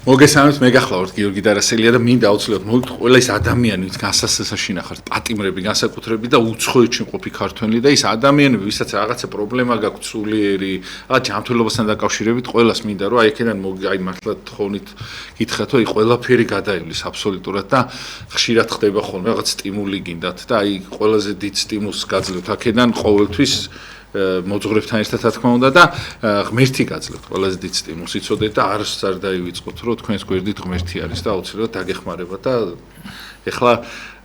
მოგესალმებით, მე გახლავართ გიორგი დარასელია და მინდა აუცილებლად მოვიგოთ ყველა ის ადამიანი, ვინც განსასწრებაში ნახავთ, პატიმრები, განსაკუთრებით და უცხოეთში მყოფი ქართველი და ის ადამიანები, ვისაც რაღაცა პრობლემა გაქვთ სულიერი, ჯანმრთელობასთან დაკავშირებით, ყველას მინდა რომ აი აქედან აი მართლა თხოვნით გითხრათ, რომ აი ყველაფერი გადაივლის აბსოლუტურად და ხშირად ხდება ხოლმე რაღაც სტიმული გინდათ და აი ყველაზე დიდ სტიმულს გაძლევთ აქედან ყოველთვის მოძღვრებთან ერთად რა თქმა უნდა და ღმერთი გაძლევთ ყველაზე დიდ სტიმულს იცოდეთ და არც არ დაივიწყოთ რომ თქვენს გვერდით ღმერთი არის და აუცილებლად დაგეხმარება და ეხლა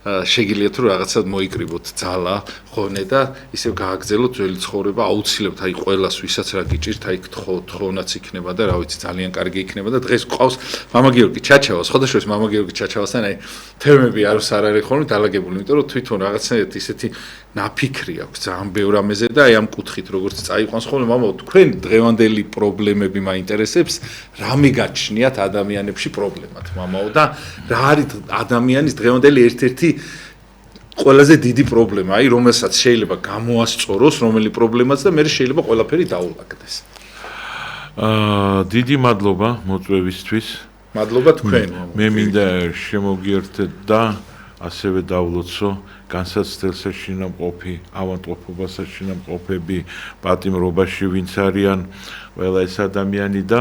შეგიძლიათ რომ რაღაცა მოიკრიბოთ ძალა ხონე და ისევ გააგრძელოთ ძველი ცხოვრება აუცილებლად აი ყველას ვისაც რა გიჭირთ აი თხოვნაც იქნება და რა ვიცი ძალიან კარგი იქნება და დღეს ყავს მამა გიორგი ჩაჩავა სხვადასხვა მამა გიორგი ჩაჩავასთან აი თემები არ არის ხოლმე დალაგებული იმიტომ რომ თვითონ რაღაცნაირად ისეთი ნაფიქრი აქვს ძალიან ბევრ ამაზე და აი ამ კუთხით როგორც წაიყვანს ხოლმე მამაო თქვენ დღევანდელი პრობლემები მაინტერესებს რა მიგაჩნიათ ადამიანებში პრობლემად მამაო და რა არის ადამიანის დღევანდელი ერთ-ერთი ყველაზე დიდი პრობლემა აი რომელსაც შეიძლება გამოასწოროს რომელი პრობლემაც და მე შეიძლება ყველაფერი დაულაგდეს დიდი მადლობა მოწვევისთვის მადლობა თქვენ მე მინდა შემოგიერთეთ და ასევე დავლოცო განსაცდელსა შინამყოფი, ავადმყოფობასა შინამყოფები, პატიმრობაში ვინც არიან, ყველა ეს ადამიანი და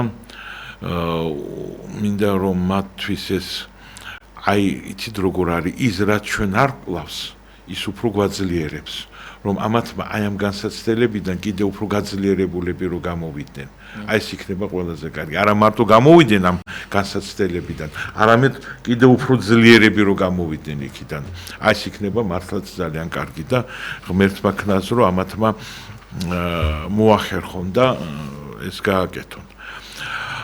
მინდა რომ მათთვის ეს აი იცით როგორ არის ის რაც ჩვენ არ ყლავს, ის უფრო გვაძლიერებს, რომ ამათმა აი ამ განსაცდელებიდან კიდევ უფრო გაძლიერებულები რო გამოვიდნენ. აი ეს იქნება ყველაზე კარგი. არა მარტო გამოვიდნენ ამ განსაცდელებიდან, არამედ კიდევ უფრო ძლიერები რო გამოვიდნენ იქიდან. აი ეს იქნება მართლაც ძალიან კარგი და ღმერთმა ქნას რომ ამათმა მოახერხონ და ეს გააკეთონ.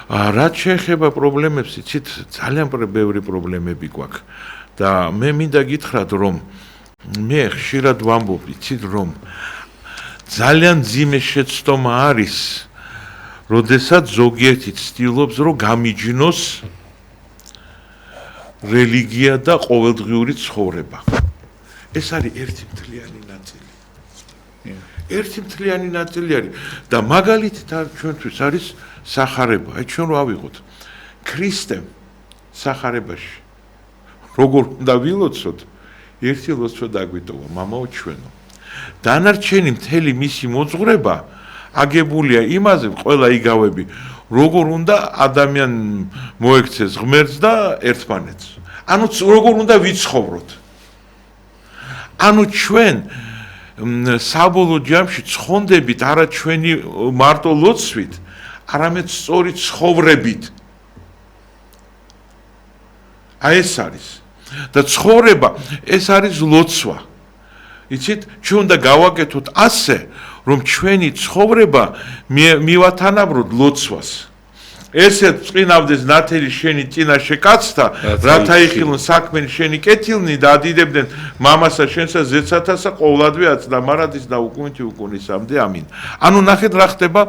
რაც შეეხება პრობლემებს, იცით, ძალიან ბევრი პრობლემები გვაქვს და მე მინდა გითხრათ რომ მე ხშირად ვამბობ, იცით რომ ძალიან ძიმე შეცდომა არის, როდესაც ზოგიერთი ცდილობს რომ გამიჯნოს რელიგია და ყოველდღიური ცხოვრება. ეს არის ერთი მთლიანი ნაწილი. ერთი მთლიანი ნაწილი არის და მაგალითად ჩვენთვის არის სახარება. აი ჩვენ რა ვიღოთ? ქრისტემ სახარებაში როგორ უნდა ვილოცოთ? ერთი ლოცვა დაგვიტოვა, მამაო ჩვენო. დანარჩენი მთელი მისი მოძღვრება აგებულია იმაზე, ყველა იგავები, როგორ უნდა ადამიან მოექცეს ღმერთს და ერთმანეთს. ანუ როგორ უნდა ვიცხოვროთ. ანუ ჩვენ საბოლოო ჯამში ცხონდებით არა ჩვენი მარტო ლოცვით, არამედ სწორი ცხოვრებით. აი ეს არის. და ცხოვრება ეს არის ლოცვა. იცით, ჩვენ უნდა გავაკეთოთ ასე, რომ ჩვენი ცხოვრება მივათანაბროთ ლოცვას. ესე წინავდეს ნათელი შენი წინაშე კაცთა, რათა იხილონ საქმენი შენი კეთილნი და ადიდებდნენ მამასა შენსა ზეცათასა ყოვლადვე აცდა მარადის და უკუნითი უკუნისამდე ამინ. ანუ ნახეთ რა ხდება,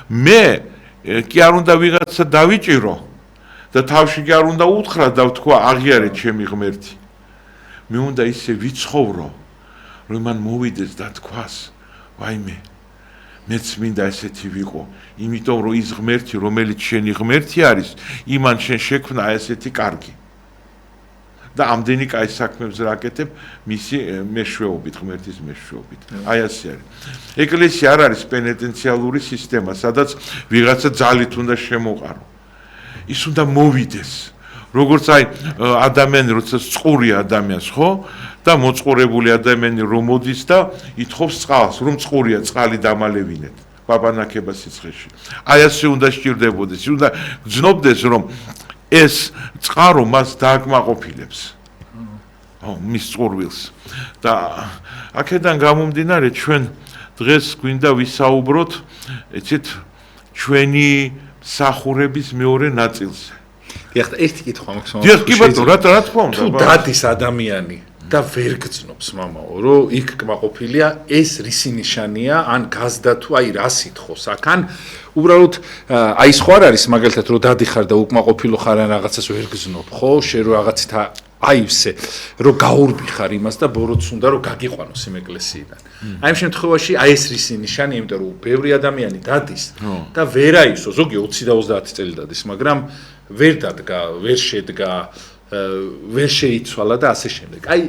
მე კი არ უნდა ვიღაცა დავიჭირო და თავში კი არ უნდა უთხრა და ვთქვა აღიარეთ ჩემი ღმერთი. მე უნდა ისე ვიცხოვრო, რომ მან მოვიდეს და თქვას, ვაიმე, მეც მინდა ესეთი ვიყო, იმიტომ რომ ის ღმერთი, რომელიც შენი ღმერთი არის, იმან შენ შექმნა ესეთი კარგი. და ამდენი კაი საქმებს რაკეთებ მისი მეშვეობით, ღმერთის მეშვეობით. აი ასე არის. ეკლესია არ არის პენიტენციალური სისტემა, სადაც ვიღაცა ძალით უნდა შემოყარო. ის უნდა მოვიდეს. როგორც აი ადამიანი, როცა წყურია ადამიანს, ხო? და მოწყურებული ადამიანი რომ მოდის და ითხოვს წყალს, რომ წყურია, წყალი დამალევინეთ. ბაბანაკება სიცხეში. აი ასე უნდა სჭირდებოდეს. უნდა გძნობდეს რომ ეს წყარო მას დააკმაყოფილებს. მის წყურვილს. და აქედან გამომდინარე ჩვენ დღეს გვინდა ვისაუბროთ, იცით, ჩვენი მსახურების მეორე ნაწილზე. დიახ, ერთი კითხვა მაქვს მამა. დიახ, კი ბატონო, რა თქმა უნდა. თუ დადის ადამიანი და ვერ გძნობს მამაო, რომ იქ კმაყოფილია, ეს რისი ნიშანია, ან გაზდა თუ აი რა სიტყოს აქ, ან უბრალოდ აი სხვა არის მაგალითად რომ დადიხარ და უკმაყოფილო ხარ ან რაღაცას ვერ გძნობ, ხო? შენ რო რაღაცით აი ისე რომ გაურბიხარ იმას და ბოროტს უნდა რომ გაგიყვანოს იმ ეკლესიიდან. აი იმ შემთხვევაში აი ეს რისი ნიშანი, იმიტომ რომ ბევრი ადამიანი დადის და ვერ აისო, ზოგი 20 და 30 წელი დადის, მაგრამ ვერ დადგა, ვერ შედგა, ვერ შეიცვალა და ასე შემდეგ. აი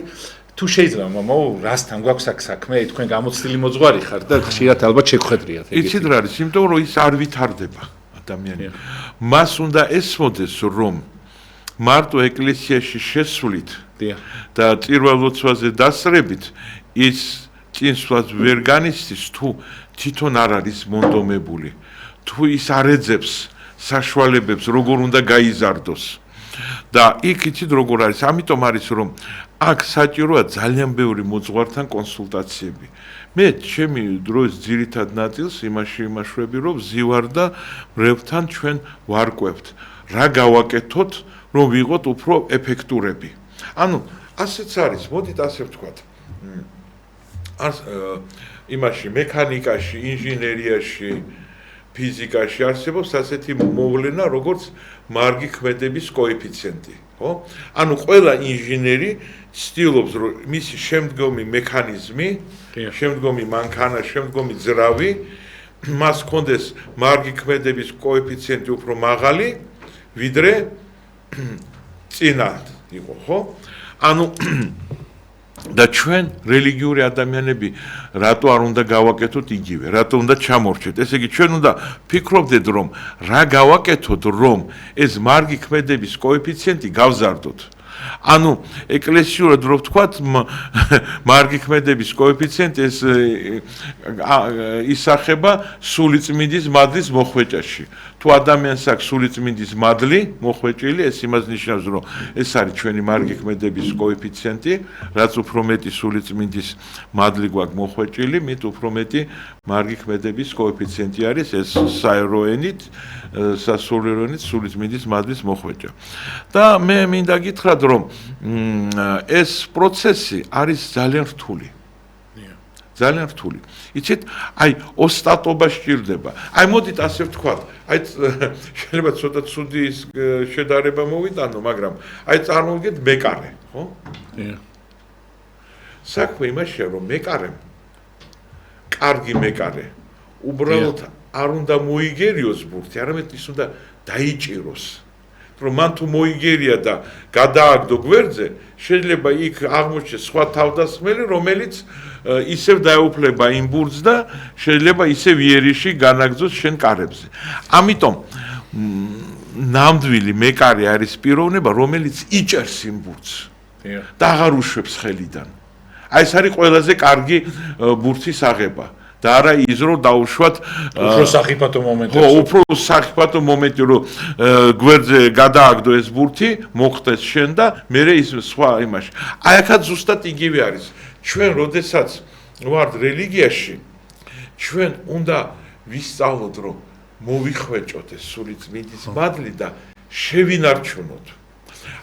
თუ შეიძლება მამაო, რასთან გვაქვს აქ საქმე, თქვენ გამოცდილი მოძღვარი ხარ და ხშირად ალბათ შეგხვედრიათ ეგეთი. იცით რა არის, იმიტომ რომ ის არ ვითარდება ადამიანი. მას უნდა ესმოდეს რომ მარტო ეკლესიაში შესვლით და წირვა-ლოცვაზე დასწრებით ის წინსვლას ვერ განიცდის თუ თვითონ არ არის მონდომებული, თუ ის არ ეძებს საშუალებებს როგორ უნდა გაიზარდოს. და იქ იცით როგორ არის, ამიტომ არის რომ აქ საჭიროა ძალიან ბევრი მოძღვართან კონსულტაციები. მე ჩემი დროის ძირითად ნაწილს იმაში იმაშვები რომ ვზივარ და მრევლთან ჩვენ ვარკვევთ რა გავაკეთოთ რომ ვიღოთ უფრო ეფექტურები. ანუ ასეც არის, მოდით ასე ვთქვათ. იმაში მექანიკაში, ინჟინერიაში, ფიზიკაში არსებობს ასეთი მოვლენა, როგორც მარგი ქმედების კოეფიციენტი, ხო? ანუ ყველა ინჟინერი ცდილობს, რომ მისი შემდგომი მექანიზმი, შემდგომი მანქანა, შემდგომი ძრავი, მას ჰქონდეს მარგი ქმედების კოეფიციენტი უფრო მაღალი, ვიდრე წინა იყო, ხო? ანუ და ჩვენ რელიგიური ადამიანები რატო არ უნდა გავაკეთოთ იგივე, რატო უნდა ჩამორჩეთ? ესე იგი ჩვენ უნდა ფიქრობდეთ რომ რა გავაკეთოთ რომ ეს მარგი ქმედების კოეფიციენტი გავზარდოთ. ანუ ეკლესიურად რო ვთქვათ მარგი ქმედების კოეფიციენტი ეს ისახება სულიწმინდის მადლის მოხვეჭაში. თუ ადამიანს აქვს სულიწმინდის მადლი მოხვეჭილი, ეს იმას ნიშნავს, რომ ეს არის ჩვენი მარგი ქმედების კოეფიციენტი, რაც უფრო მეტი სულიწმინდის მადლი გვაქვს მოხვეჭილი, მით უფრო მეტი მარგი ქმედების კოეფიციენტი არის ეს საეროენით, სასულიერონით სულიწმინდის მადლის მოხვეჭა. და მე მინდა გითხრათ, რომ ეს პროცესი არის ძალიან რთული. ძალიან რთული. იცით, აი ოსტატობა სჭირდება. აი მოდით ასე ვთქვათ, აი შეიძლება ცოტა ცუდი შედარება მოვიტანო, მაგრამ აი წარმოვიდგეთ მეკარე, ხო? საქმე იმაშია, რომ მეკარემ კარგი მეკარე უბრალოდ არ უნდა მოიგერიოს ბურთი, არამედ ის უნდა დაიჭიროს. რომ მან თუ მოიგერია და გადააგდო გვერდზე, შეიძლება იქ აღმოჩნდეს სხვა თავდასხმელი, რომელიც ისევ დაეუფლება იმ ბურთს და შეიძლება ისევ იერიში განაგრძოს შენ კარებზე. ამიტომ ნამდვილი მეკარე არის პიროვნება, რომელიც იჭერს იმ ბურთს და აღარ უშვებს ხელიდან. აი ეს არის ყველაზე კარგი ბურთის აღება. და არა ის რომ დაუშვათ უფრო სახიფათო მომენტი. ხო, უფრო სახიფათო მომენტი რომ გვერდზე გადააგდო ეს ბურთი, მოხდეს შენ და მერე ის სხვა იმაში. აი აქაც ზუსტად იგივე არის. ჩვენ როდესაც ვართ რელიგიაში, ჩვენ უნდა ვისწავლოთ რომ მოვიხვეჭოთ ეს სულიწმინდის მადლი და შევინარჩუნოთ.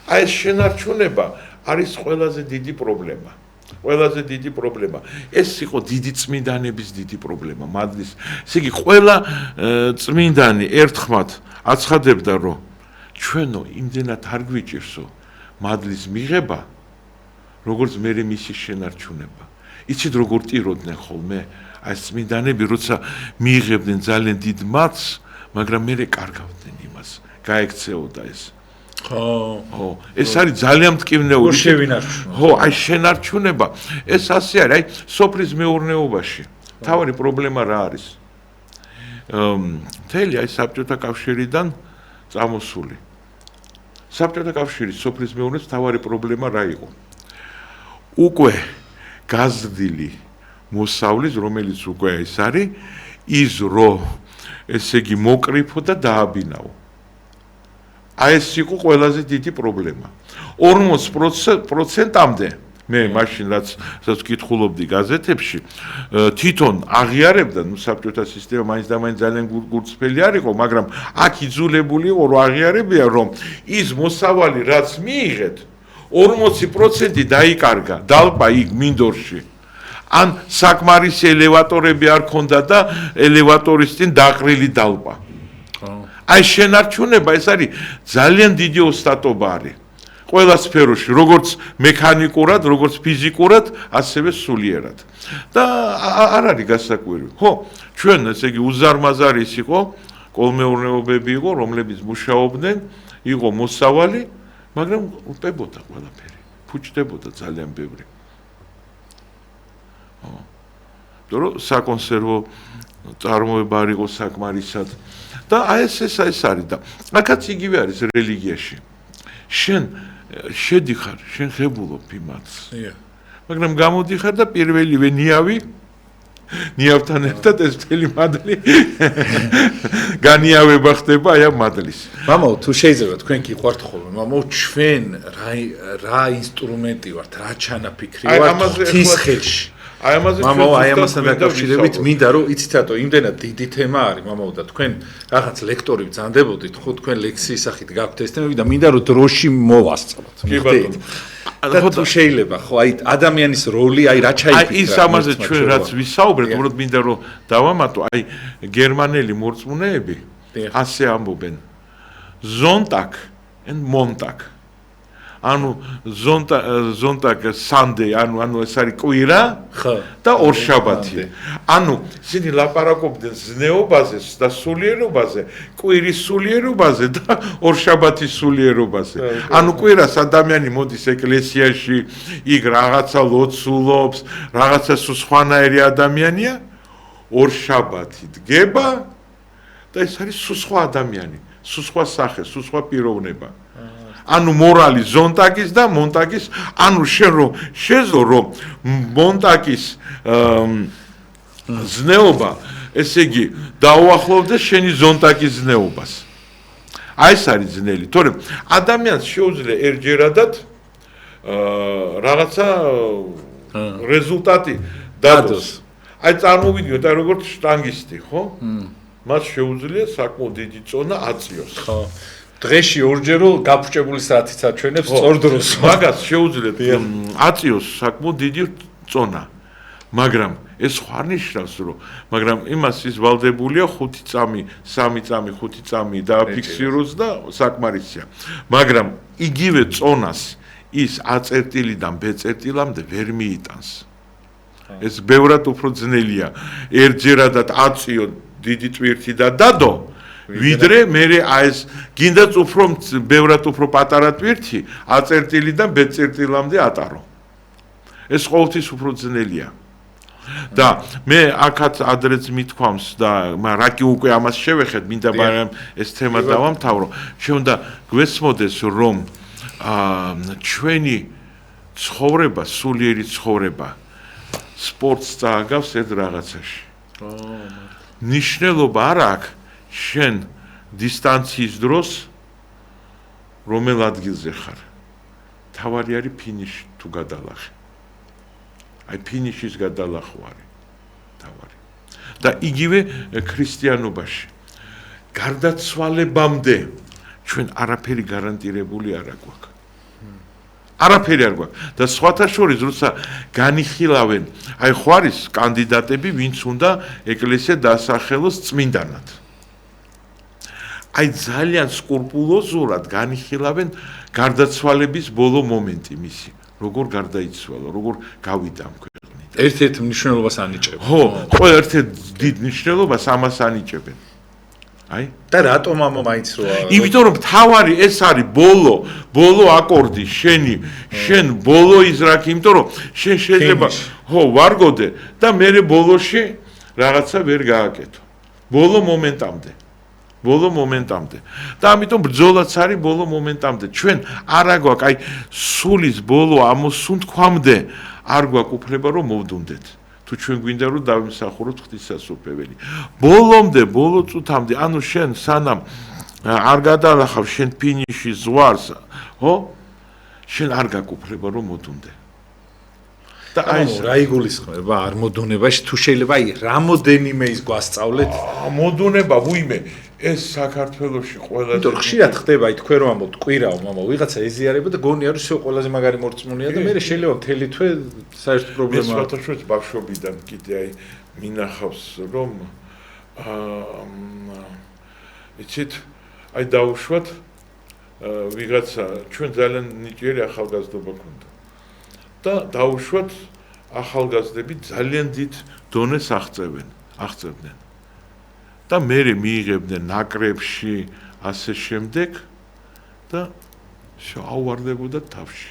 აი ეს შენარჩუნება არის ყველაზე დიდი პრობლემა. ყველაზე დიდი პრობლემა. ეს იყო დიდი წმინდანების დიდი პრობლემა, მადლის. ესე იგი, ყველა წმინდანი ერთხმად აცხადებდა, რომ ჩვენო იმდენად არ გვიჭირსო მადლის მიღება, როგორც მერე მისი შენარჩუნება. იცით როგორ ტიროდნენ ხოლმე აი წმინდანები, როცა მიიღებდნენ ძალიან დიდ მადლს, მაგრამ მერე კარგავდნენ იმას, გაექცეოდა ეს. ხო, ეს არის ძალიან მტკივნეული. ხო, აი შენარჩუნება, ეს ასე არის, აი სოფლის მეურნეობაში. თავარი პრობლემა რა არის? მთელი აი საბჭოთა კავშირიდან წამოსული. საბჭოთა კავშირის სოფლის მეურნეობის თავარი პრობლემა რა იყო? უკვე გაზრდილი მოსავლის, რომელიც უკვე ეს არის, იზრო, ესე იგი მოკრიფო და დააბინაო. აი ეს იყო ყველაზე დიდი პრობლემა. 40%-მდე მე მაშინ რაც ვკითხულობდი გაზეთებში, თვითონ აღიარებდა, ნუ საბჭოთა სისტემა მაინც და მაინც ძალიან გულწრფელი არ იყო, მაგრამ აქ იძულებული იყო რომ აღიარებია, რომ ის მოსავალი რაც მიიღეთ, 40% დაიკარგა, დალპა იქ მინდორში. ან საკმარისი ელევატორები არ ქონდა და ელევატორის წინ დაყრილი დალპა. აი შენარჩუნება ეს არის ძალიან დიდი ოსტატობა არის. ყველა სფეროში, როგორც მექანიკურად, როგორც ფიზიკურად, ასევე სულიერად. და არ არის გასაკვირი. ხო, ჩვენ ესე იგი უზარმაზარი იყო, კოლმეურნეობები იყო, რომლებიც მუშაობდნენ, იყო მოსავალი, მაგრამ უპებოდა ყველაფერი. ფუჭდებოდა ძალიან ბევრი. რომ საკონსერვო წარმოება არ იყო საკმარისად და ეს არის და აქაც იგივე არის რელიგიაში. შენ შედიხარ, შენ ხებულობ იმას. მაგრამ გამოდიხარ და პირველივე ნიავთან ერთად ეს მთელი მადლი განიავება ხდება აი ამ მადლის. მამაო, თუ შეიძლება თქვენ გიყვართ ხოლმე, მამაო, ჩვენ რა ინსტრუმენტი ვართ, რა ჩანაფიქრი ვართ ღვთის ხელში. აი ამაზე მამაო, აი ამასთან დაკავშირებით მინდა რომ იცით რატო, იმდენად დიდი თემა არის, მამაო, და თქვენ რაღაც ლექტორი ბრძანდებოდით, ხო, თქვენ ლექსიის სახით გაქვთ ეს თემები და მინდა რომ დროში მოვასწროთ. კი ბატონო. და თუ შეიძლება, ხო, აი ადამიანის როლი, აი რა ჩაიფიქრა. აი ის ამაზე ჩვენ რაც ვისაუბრეთ, უბრალოდ მინდა რომ დავამატო, აი გერმანელი მორწმუნეები ასე ამბობენ. Sonntag and Montag. ანუ Sonntag Sunday, ანუ ეს არის კვირა და ორშაბათი. ანუ ისინი ლაპარაკობდნენ ზნეობაზე და სულიერობაზე, კვირის სულიერობაზე და ორშაბათის სულიერობაზე. ანუ კვირას ადამიანი მოდის ეკლესიაში, იქ რაღაცა ლოცულობს, რაღაცა სხვანაირი ადამიანია, ორშაბათი დგება და ეს არის სხვა ადამიანი, სხვა სახე, სხვა პიროვნება. ანუ მორალი ზონტაგის და მონტაგის, ანუ შენ რომ შეზო რომ მონტაგის ზნეობა, ესე იგი დაუახლოვდეს შენი ზონტაგის ზნეობას. აი ეს არის ძნელი, თორემ ადამიანს შეუძლია ერჯერადად რაღაცა რეზულტატი დადოს. აი წარმოვიდგინოთ, აი როგორც შტანგისტი, ხო? მას შეუძლია საკმაოდ დიდი წონა აწიოს. ხო. დღეში ორჯერო გაფუჭებული საათიც აჩვენებს სწორ დროს. მაგას შეუძლია აწიოს საკმაოდ დიდი წონა. მაგრამ ეს ხარ ნიშნავს, რომ მაგრამ იმას ის ვალდებულია 5 წამი, 3 წამი, 5 წამი დააფიქსიროს და საკმარისია. მაგრამ იგივე წონას ის A-წერტილიდან B-წერტილამდე ვერ მიიტანს. ეს ბევრად უფრო ძნელია. ერთჯერადად აწიო დიდი ტვირთი და დადო. ვიდრე მე ეს გინდაც უფრო ბევრად უფრო პატარა ტვირთი A-წერტილიდან B-წერტილამდე ატარო. ეს ყოველთვის უფრო ძნელია. და მე აქაც ადრეც მithქვამს და რაკი უკვე ამას შევეხეთ, მინდა მაგრამ ეს თემა დავამთავრო. შეუნდა გვესმოდეს რომ ჩვენი ცხოვრება, სულიერი ცხოვრება სპორტს წააგავს ერთ რაღაცაში. ნიშნულობა არ აქვს შენ დისტანციის დროს რომელ ადგილზე ხარ. თავარი არის ფინიში თუ გადალახე. აი ფინიშის გადალახვა არის თავარი. და იგივე ქრისტიანობაში. გარდაცვალებამდე ჩვენ არაფერი გარანტირებული არ აქვს. არაფერი არ გვაქვს. და სხვათა შორის როცა განიხილავენ, აი ხო არის კანდიდატები, ვინც უნდა ეკლესია დასახელოს წმინდანად. აი ძალიან სკრუპულოზურად განიხილავენ გარდაცვალების ბოლო მომენტი მისი, როგორ გარდაიცვალა, როგორ გავიდა ამ ქვეყნიდან. ერთ-ერთ მნიშვნელობას ანიჭებენ. ხო, ყველა ერთ-ერთ დიდ მნიშვნელობას ამას ანიჭებენ. აი და რატომ ამ მაინც როა? იმიტომ რომ თავარი ეს არის ბოლო აკორდი, შენ ბოლო იზრაქი, იმიტომ რომ შენ შეიძლება ხო ვარგოდე და მე ბოლოში რაღაცა ვერ გააკეთო. ბოლო მომენტამდე. და ამიტომ ბრძოლაც არის ბოლო მომენტამდე. ჩვენ არა გვაქვს აი სულის ბოლო ამოსუნთქვამდე არ გვაქვს უფლება რომ მოვდუნდეთ. თუ ჩვენ გვინდა რომ დავიმსახუროთ ღვთისასופველი. ბოლო წუთამდე, ანუ შენ სანამ არ გადალახავ შენ ფინიშის ზღვარს, ხო? შენ არ გაქვს უფლება რომ მოდუნდე. და აი ეს რა იგულისხმება არ მოდუნებაში, თუ შეიძლება აი რამოდენიმე ის გვასწავლეთ მოდუნება ვუიმე ეს საქართველოში ყველაზე იმიტომ ხშირად ხდება აი თქვენ რომ ამბობთ კვირაო მამა ვიღაცა ეზიარება და გონია რომ ყველაზე მაგარი მორწმუნეა და მე შეიძლება მთელი თვე საერთოდ პრობლემაა. ეს სხვადასხვა ბავშვობიდან კიდე აი მინახავს რომ იცით აი დაუშვათ ვიღაცა ჩვენ ძალიან ნიჭიერი ახალგაზრდობა ქონდა. და დაუშვათ ახალგაზრდები ძალიან დიდ დონეს აღწევდნენ. და მერე მიიღებდნენ ნაკრებში ასე შემდეგ და შეავარდებოდა თავში.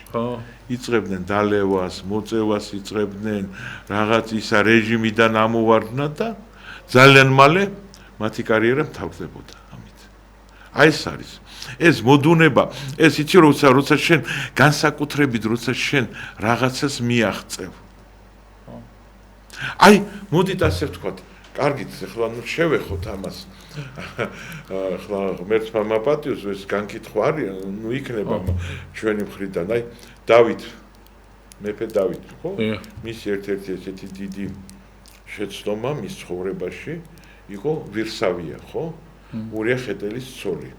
იწყებდნენ დალევას, მოწევას იწყებდნენ, რაღაც ისა რეჟიმიდან ამოვარდნა და ძალიან მალე მათი კარიერა მთავრდებოდა ამით. აი ეს არის. ეს მოდუნება, ეს იცი როცა შენ განსაკუთრებით როცა შენ რაღაცას მიაღწევ. აი, მოდით ასე ვთქვათ, კარგით, ახლა ნუ შევეხოთ ამას. ახლა ღმერთმა მაპატიოს ეს განკითხვა არის, ნუ იქნება ჩვენი მხრიდან. აი, დავით, მეფე დავით, ხო? მის ერთ-ერთი ესეთი დიდი შეცდომა მის ცხოვრებაში იყო ვირსავია, ხო? ურია ხეტელის ცოლი.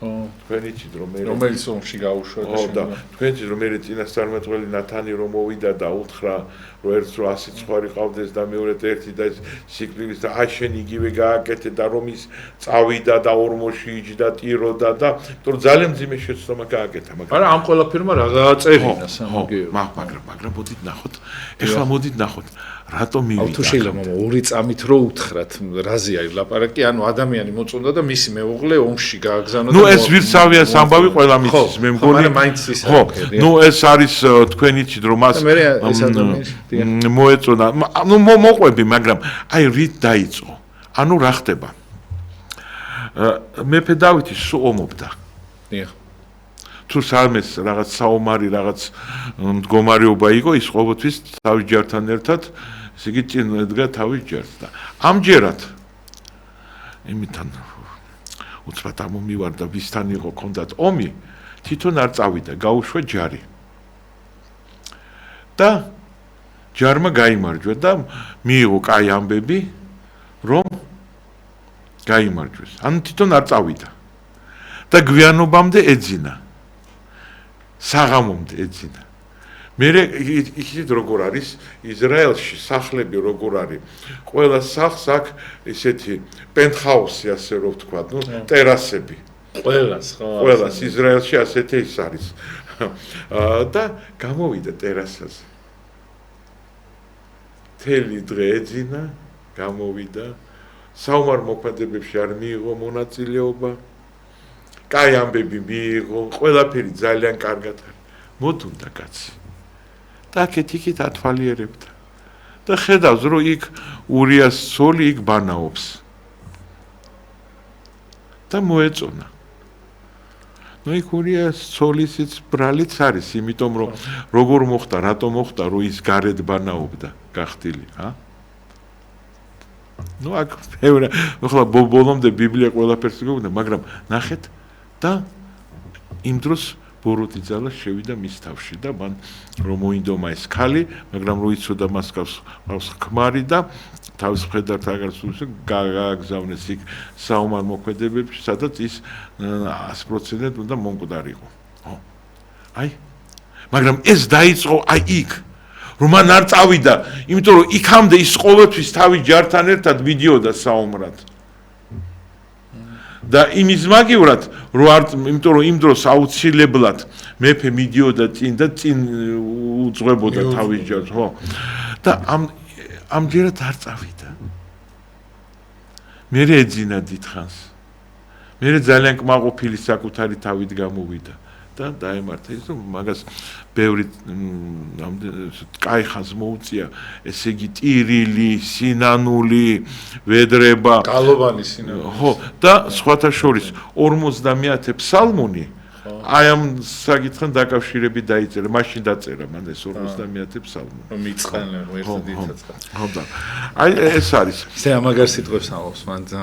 თქვენ იცით რომ რომელიც ომში გაუშვა და თქვენ იცით რომ მე წინასწარმეტყველი ნათანი რომ მოვიდა და უთხრა რომ ერთს რო 100 ცხვარი ყავდეს და მეორედ ერთი და სიკვდილის და აი შენ იგივე გააკეთე და რომ ის წავიდა და ორმოში იჯდა ტიროდა და იმიტომ რომ ძალიან მძიმე შეცდომა გააკეთა მაგრამ ამ ყველაფერმა რა გააწევინა სამაგიერო მაგრამ მოდით ნახოთ ეხლა მოდით ნახოთ რატომ მივიდა თუ შეიძლება ორი წამით რო უთხრათ რაზე არის ლაპარაკი ანუ ადამიანი მოწონდა და მისი მეუღლე ომში გააგზავნა ნუ ეს ვირსავიას ამბავი ყველა მიცის მე მგონი ნუ ეს არის თქვენი იცით რომ მას მოეწონა ნუ მოყვები მაგრამ აი რით დაიწყო ანუ რა ხდება მეფე დავითი სულ ომობდა თუ სამეს რაღაც საომარი რაღაც მდგომარეობა იყო ის ყოველთვის თავის ჯართან ერთად ესე იგი წინ ედგა თავის ჯარს და ამჯერად იმითან უცბად ამომივარდა ვისთან იყო კონდათ ომი თვითონ არ წავიდა გაუშვა ჯარი და ჯარმა გაიმარჯვა და მიიღო კაი ამბები რომ გაიმარჯვეს ანუ თვითონ არ წავიდა და გვიანობამდე ეძინა საღამომდე ეძინა მე იქით როგორ არის ისრაელში სახლები როგორ არის ყველა სახლს აქვს ესეთი პენტჰაუსი ასე რომ ვთქვა ნუ ტერასები ყველას ისრაელში ასეთი ის არის და გამოვიდა ტერასაზე თელი დღე ეძინა გამოვიდა საომარ მოქმედებებში არ მიიღო მონაწილეობა კაი ამბები მიიღო ყველაფერი ძალიან კარგად მოდუნდა კაცი და აქეთ-იქით ათვალიერებდა და ხედავს რომ იქ ურიას ცოლი იქ ბანაობს და მოეწონა ნუ იქ ურიას ცოლისიც ბრალიც არის იმიტომ რომ როგორ მოხდა რატომ მოხდა რომ ის გარეთ ბანაობდა გახდილი ნუ აქ ბევრი ახლა ბოლომდე ბიბლია ყველაფერს იგებდა მაგრამ ნახეთ და იმ დროს ბოროტიძალა შევიდა მის თავში და მან რომ მოინდომა ეს ქალი, მაგრამ რო იცოდა მას ყავს ქმარი და თავის მხედართ აღარ სულს გააგზავნეს იქ საომარ მოქმედებებში, სადაც ის 100% უნდა მომკვდარიყო. ხო. აი. მაგრამ ეს დაიწყო აი იქ. რომ მან არ წავიდა, იმიტომ რომ იქამდე ის ყოველთვის თავის ჯართან ერთად მიდიოდა საომრად. და იმის მაგივრად რომ არ იმიტომ რომ იმ დროს აუცილებლად მეფე მიდიოდა წინ და წინ უძღვებოდა თავის ჯარს ხო და ამჯერად არ წავიდა მე ეძინა დიდხანს მე ძალიან კმაყოფილი საკუთარი თავით გამოვიდა და დაემართა ის რომ მაგას ბევრი კაი ხანს მოუწია ესე იგი ტირილი, სინანული, ვედრება, კალოვანი სინანული. ხო, და სხვათა შორის 50 ფსალმუნი აი ამ საკითხთან დაკავშირებით დაიწერა, მაშინ დაწერა მან ეს 50 ფსალმუნი. მიწყენე ერთად იცაცხა. ხო და აი ეს არის. ესე ამაგარ სიტყვებს ამბობს მან და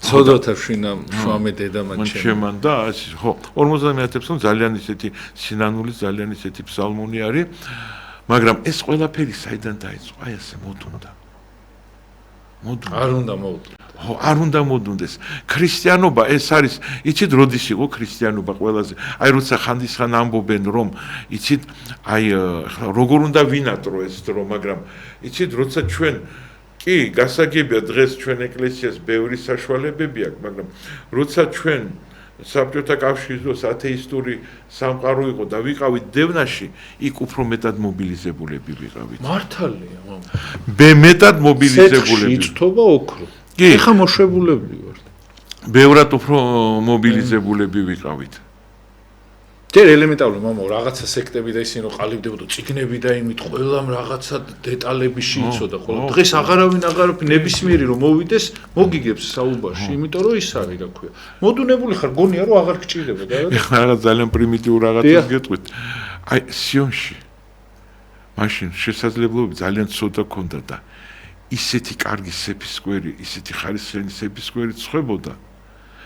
ცოდოთა შინა შუამე დედამან ჩემან და ხო 50 ფსალმუნი ძალიან ისეთი სინანული ძალიან ისეთი ფსალმუნი არის მაგრამ ეს ყველაფერი საიდან დაიწყო აი ასე მოდუნდა არ უნდა მოვუდგეთ ხო არ უნდა მოდუნდეს ქრისტიანობა ეს არის იცით როდის იყო ქრისტიანობა ყველაზე აი როცა ხანდისხან ამბობენ რომ იცით აი როგორ უნდა ვინატრო ეს დრო მაგრამ იცით როცა ჩვენ კი, გასაგებია დღეს ჩვენ ეკლესიას ბევრი საშუალებები აქვს, მაგრამ როცა ჩვენ საბჭოთა კავშირის დროს ათეისტური სამყარო იყო და ვიყავით დევნაში, იქ უფრო მეტად მობილიზებულები ვიყავით. მართალია, მამა. მეტად მობილიზებულები. იწთობა ოქრო. კი. ეხა მოშებულები ვართ. ბევრად უფრო მობილიზებულები ვიყავით. ჯერ ელემენტარული მამა რაღაცა სექტები და ისინი რომ ყალიბდებოდა ციგნები და იმით ყველამ რაღაცა დეტალები შეიცოდა ყველა. დღეს აღარავინ ნებისმიერი რომ მოვიდეს მოგიგებს საუბარში, იმიტომ რომ ის არის რა ქვია. მოდუნებული ხარ გონია რომ აღარ გჭირდება და ეხლა რაღაც ძალიან პრიმიტიულ რაღაცას გეტყვით. აი სიონში მაშინ შესაძლებლობები ძალიან ცოტა ქონდა და ისეთი კარგი სეფისკვერი, ისეთი ხარისხიანი სეფისკვერი წვებოდა.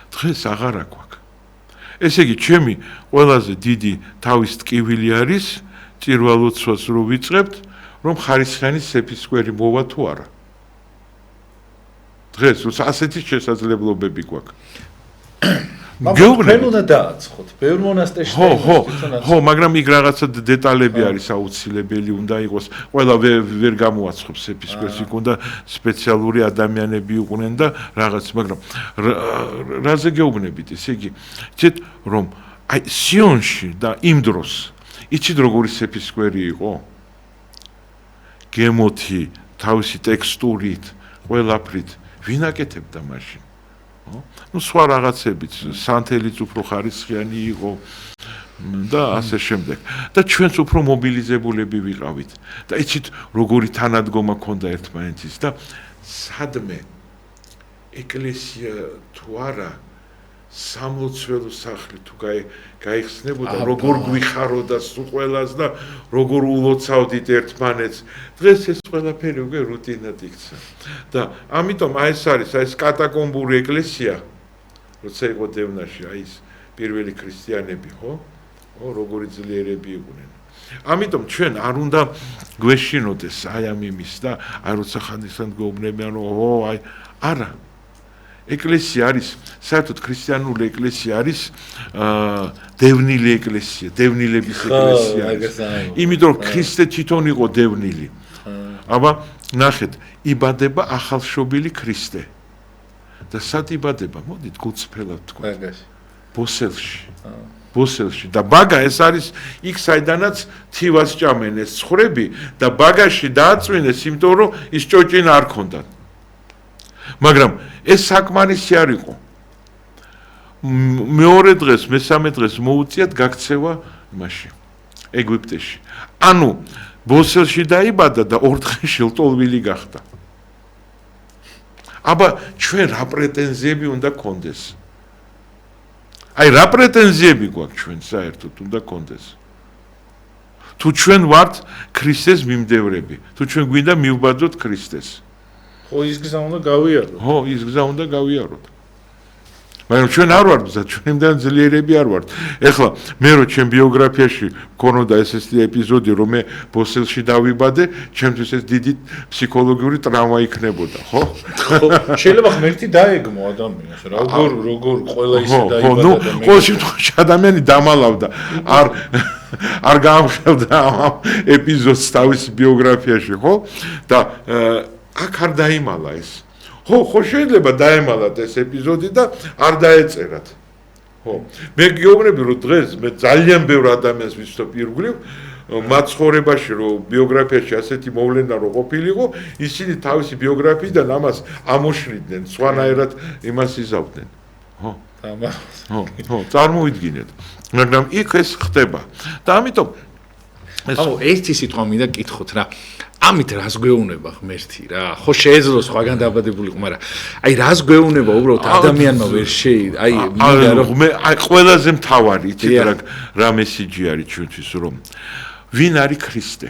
დღეს აღარ აქვს. ესე იგი, ჩემი ყველაზე დიდი თავის ტკივილი არის, წირვალოცვას რო ვიწყებთ, რომ ხარისხიანი სეფისკვერი მოვა თუ არა. დღეს ასეთი შესაძლებლობები გვაქვს. გეუბნები უნდა დააცხოთ. ბევრ მონასტერში ხო, მაგრამ იქ რაღაცა დეტალები არის აუცილებელი, უნდა იყოს. ყველა ვერ გამოაცხობს სეფისკვერს, იქ უნდა სპეციალური ადამიანები იყვნენ და რაღაც, მაგრამ რაზე გეუბნებით, ესე იგი, იცით რომ აი სიონში და იმ დროს იცით როგორი სეფისკვერი იყო? გემოთი, თავისი ტექსტურით, ყველაფრით, ვინ აკეთებდა მაშინ? ნუ სხვა რაღაცებით, სანთელიც უფრო ხარისხიანი იყო და ასე შემდეგ. და ჩვენც უფრო მობილიზებულები ვიყავით. და იცით როგორი თანადგომა ქონდა ერთმანეთის და სადმე ეკლესია თუ არა სამლოცველო სახლი თუ გაიხსნებოდა, როგორ გვიხაროდა სულ ყველას და როგორ ულოცავდით ერთმანეთს. დღეს ეს ყველაფერი უკვე რუტინად იქცა. და ამიტომ აი ეს არის, აი ეს კატაკომბური ეკლესია, როცა იყო დევნაში, აი ეს პირველი ქრისტიანები, ხო? როგორი ძლიერები იყვნენ. ამიტომ ჩვენ არ უნდა გვეშინოდეს აი ამ იმის და აი როცა ხანდახან გვეუბნებიან, რომ აი არა ეკლესია არის, საერთოდ ქრისტიანული ეკლესია არის დევნილი ეკლესია, დევნილების ეკლესია არის. იმიტომ რომ ქრისტე თვითონ იყო დევნილი. აბა ნახეთ, იბადება ახალშობილი ქრისტე. და სად იბადება? მოდით გულწრფელად თქვა. ბოსელში. ბოსელში და ბაგა ეს არის იქ საიდანაც თივას ჭამენ ეს ცხვრები და ბაგაში დააწვინეს, იმიტომ რომ ის ჭოჭინა არ ქონდათ. მაგრამ ეს საკმარისი არ იყო. მეორე დღეს, მესამე დღეს მოუწიათ გაქცევა იმაში, ეგვიპტეში. ანუ ბოსელში დაიბადა და ორ დღეში ლტოლვილი გახდა. აბა ჩვენ რა პრეტენზიები უნდა გქონდეს? აი რა პრეტენზიები გვაქვს ჩვენ საერთოდ უნდა გქონდეს? თუ ჩვენ ვართ ქრისტეს მიმდევრები, თუ ჩვენ გვინდა მივბადოთ ქრისტეს. ხო, ის გზა უნდა გავიაროთ. ხო, ის გზა უნდა გავიაროთ. მაგრამ ჩვენ არ ვართ გზა, ჩვენ იმდან ძლიერები არ ვართ. ეხლა მე რო ჩემ ბიოგრაფიაში მქონოდა ესეთი ეპიზოდი, რომ მე ბოსელში დავიბადე, ჩემთვის ეს დიდი ფსიქოლოგიური ტრავმა იქნებოდა, ხო? ხო, შეიძლება ღმერთი დაეგმო ადამიანს, როგორ ყველა ისე დაიბადა და მე ყოველ შემთხვევაში ადამიანი დამალავდა, არ გამხელდა ამ ეპიზოდს თავის ბიოგრაფიაში, ხო? და აქ არ დაიმალა ეს. ხო, შეიძლება დაემალათ ეს ეპიზოდი და არ დაეწერათ. ხო. მე გეუბნები რომ დღეს მე ძალიან ბევრ ადამიანს ვიცნობ ირგვლივ, მათ ცხოვრებაში რომ ბიოგრაფიაში ასეთი მოვლენა რო ყოფილიყო, ისინი თავისი ბიოგრაფიიდან ამას ამოშლიდნენ, სხვანაირად იმას იზავდნენ. ხო. ხო, წარმოიდგინეთ. მაგრამ იქ ეს ხდება. და ამიტომ ერთი სიტყვა მინდა კითხოთ რა. ამით რას გვეუბნება ღმერთი რა? ხო შეეძლო სხვაგან დაბადებულიყო, მაგრამ აი რას გვეუბნება უბრალოდ ადამიანმა ვერ შეიდა. აი ყველაზე მთავარი იცით რა მესიჯი არის ჩვენთვის, რომ ვინ არის ქრისტე?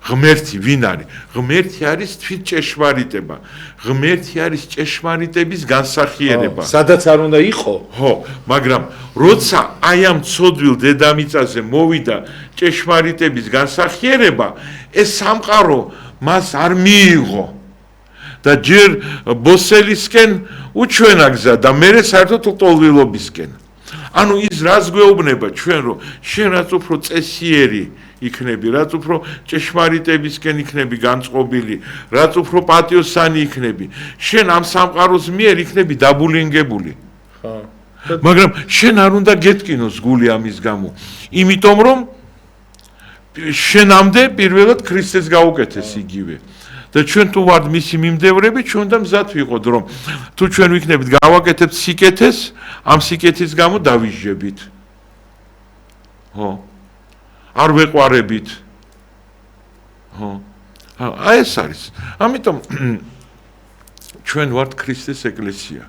ღმერთი ვინ არის? ღმერთი არის თვით ჭეშმარიტება. ღმერთი არის ჭეშმარიტების განსახიერება. სადაც არ უნდა იყო? ხო, მაგრამ როცა აი ამ ცოდვილ დედამიწაზე მოვიდა ჭეშმარიტების განსახიერება, ეს სამყარო მას არ მიიღო. და ჯერ ბოსელისკენ უჩვენა გზა და მერე საერთოდ ლტოლვილობისკენ. ანუ ის რას გვეუბნება ჩვენ, რომ შენ რაც უფრო წესიერი იქნები, რაც უფრო ჭეშმარიტებისკენ იქნები განწყობილი, რაც უფრო პატიოსანი იქნები, შენ ამ სამყაროს მიერ იქნები დაბულინგებული. ხო. მაგრამ შენ არ უნდა გეტკინოს გული ამის გამო. იმიტომ რომ შენამდე პირველად ქრისტეს გაუკეთეს იგივე. და ჩვენ თუ ვართ მისი მიმდევრები, ჩვენ უნდა მზად ვიყოთ, რომ თუ ჩვენ ვიქნებით გავაკეთებთ სიკეთეს, ამ სიკეთის გამო დავისჯებით. ხო. არ ვეყვარებით. ხო. აი ეს არის. ამიტომ ჩვენ ვართ ქრისტეს ეკლესია.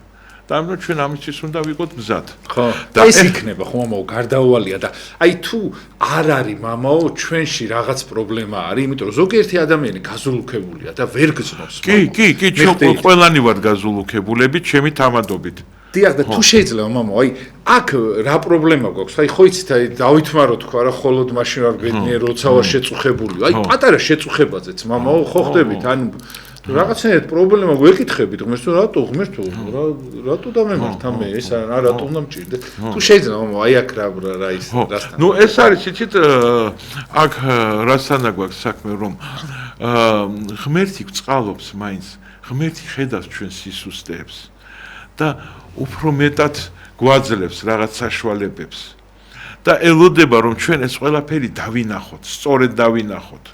და ამიტომ ჩვენ ამისთვის უნდა ვიყოთ მზად. ხო. და ეს იქნება ხო მამაო, გარდაუვალია და აი თუ არ არის მამაო, ჩვენში რაღაც პრობლემა არის, იმიტომ რომ ზოგიერთი ადამიანი გაზულუქებულია და ვერ გზნობს. კი, ჩვენ ყველანი ვართ გაზულუქებულები, ჩემი თამადობით. დიახ, და თუ შეიძლება მამაო, აი აქ რა პრობლემა გვაქვს? აი ხო იცით, აი დავითმარო თქვა რა, ხოლოდ მაშინ ვარ ბედნიერი, როცა ვარ შეწუხებული. აი პატარა შეწუხებაზეც მამაო, ხო ხდებით? ანუ რაღაცნაირად პრობლემა გვეკითხებით, ღმერთს თუ რატო დამემართ ამე, ეს რა რატო უნდა მჭირდეს? თუ შეიძლება მამაო, აი აქ რა ის რასთან. ნუ ეს არის იცით, აქ რასთან გვაქვს საქმე, რომ ღმერთი გვწყალობს მაინც, ღმერთი ხედავს ჩვენს სისუსტეებს და უფრო მეტად გვაძლევს რაღაც საშუალებებს და ელოდება რომ ჩვენ ეს ყველაფერი დავინახოთ, სწორედ დავინახოთ.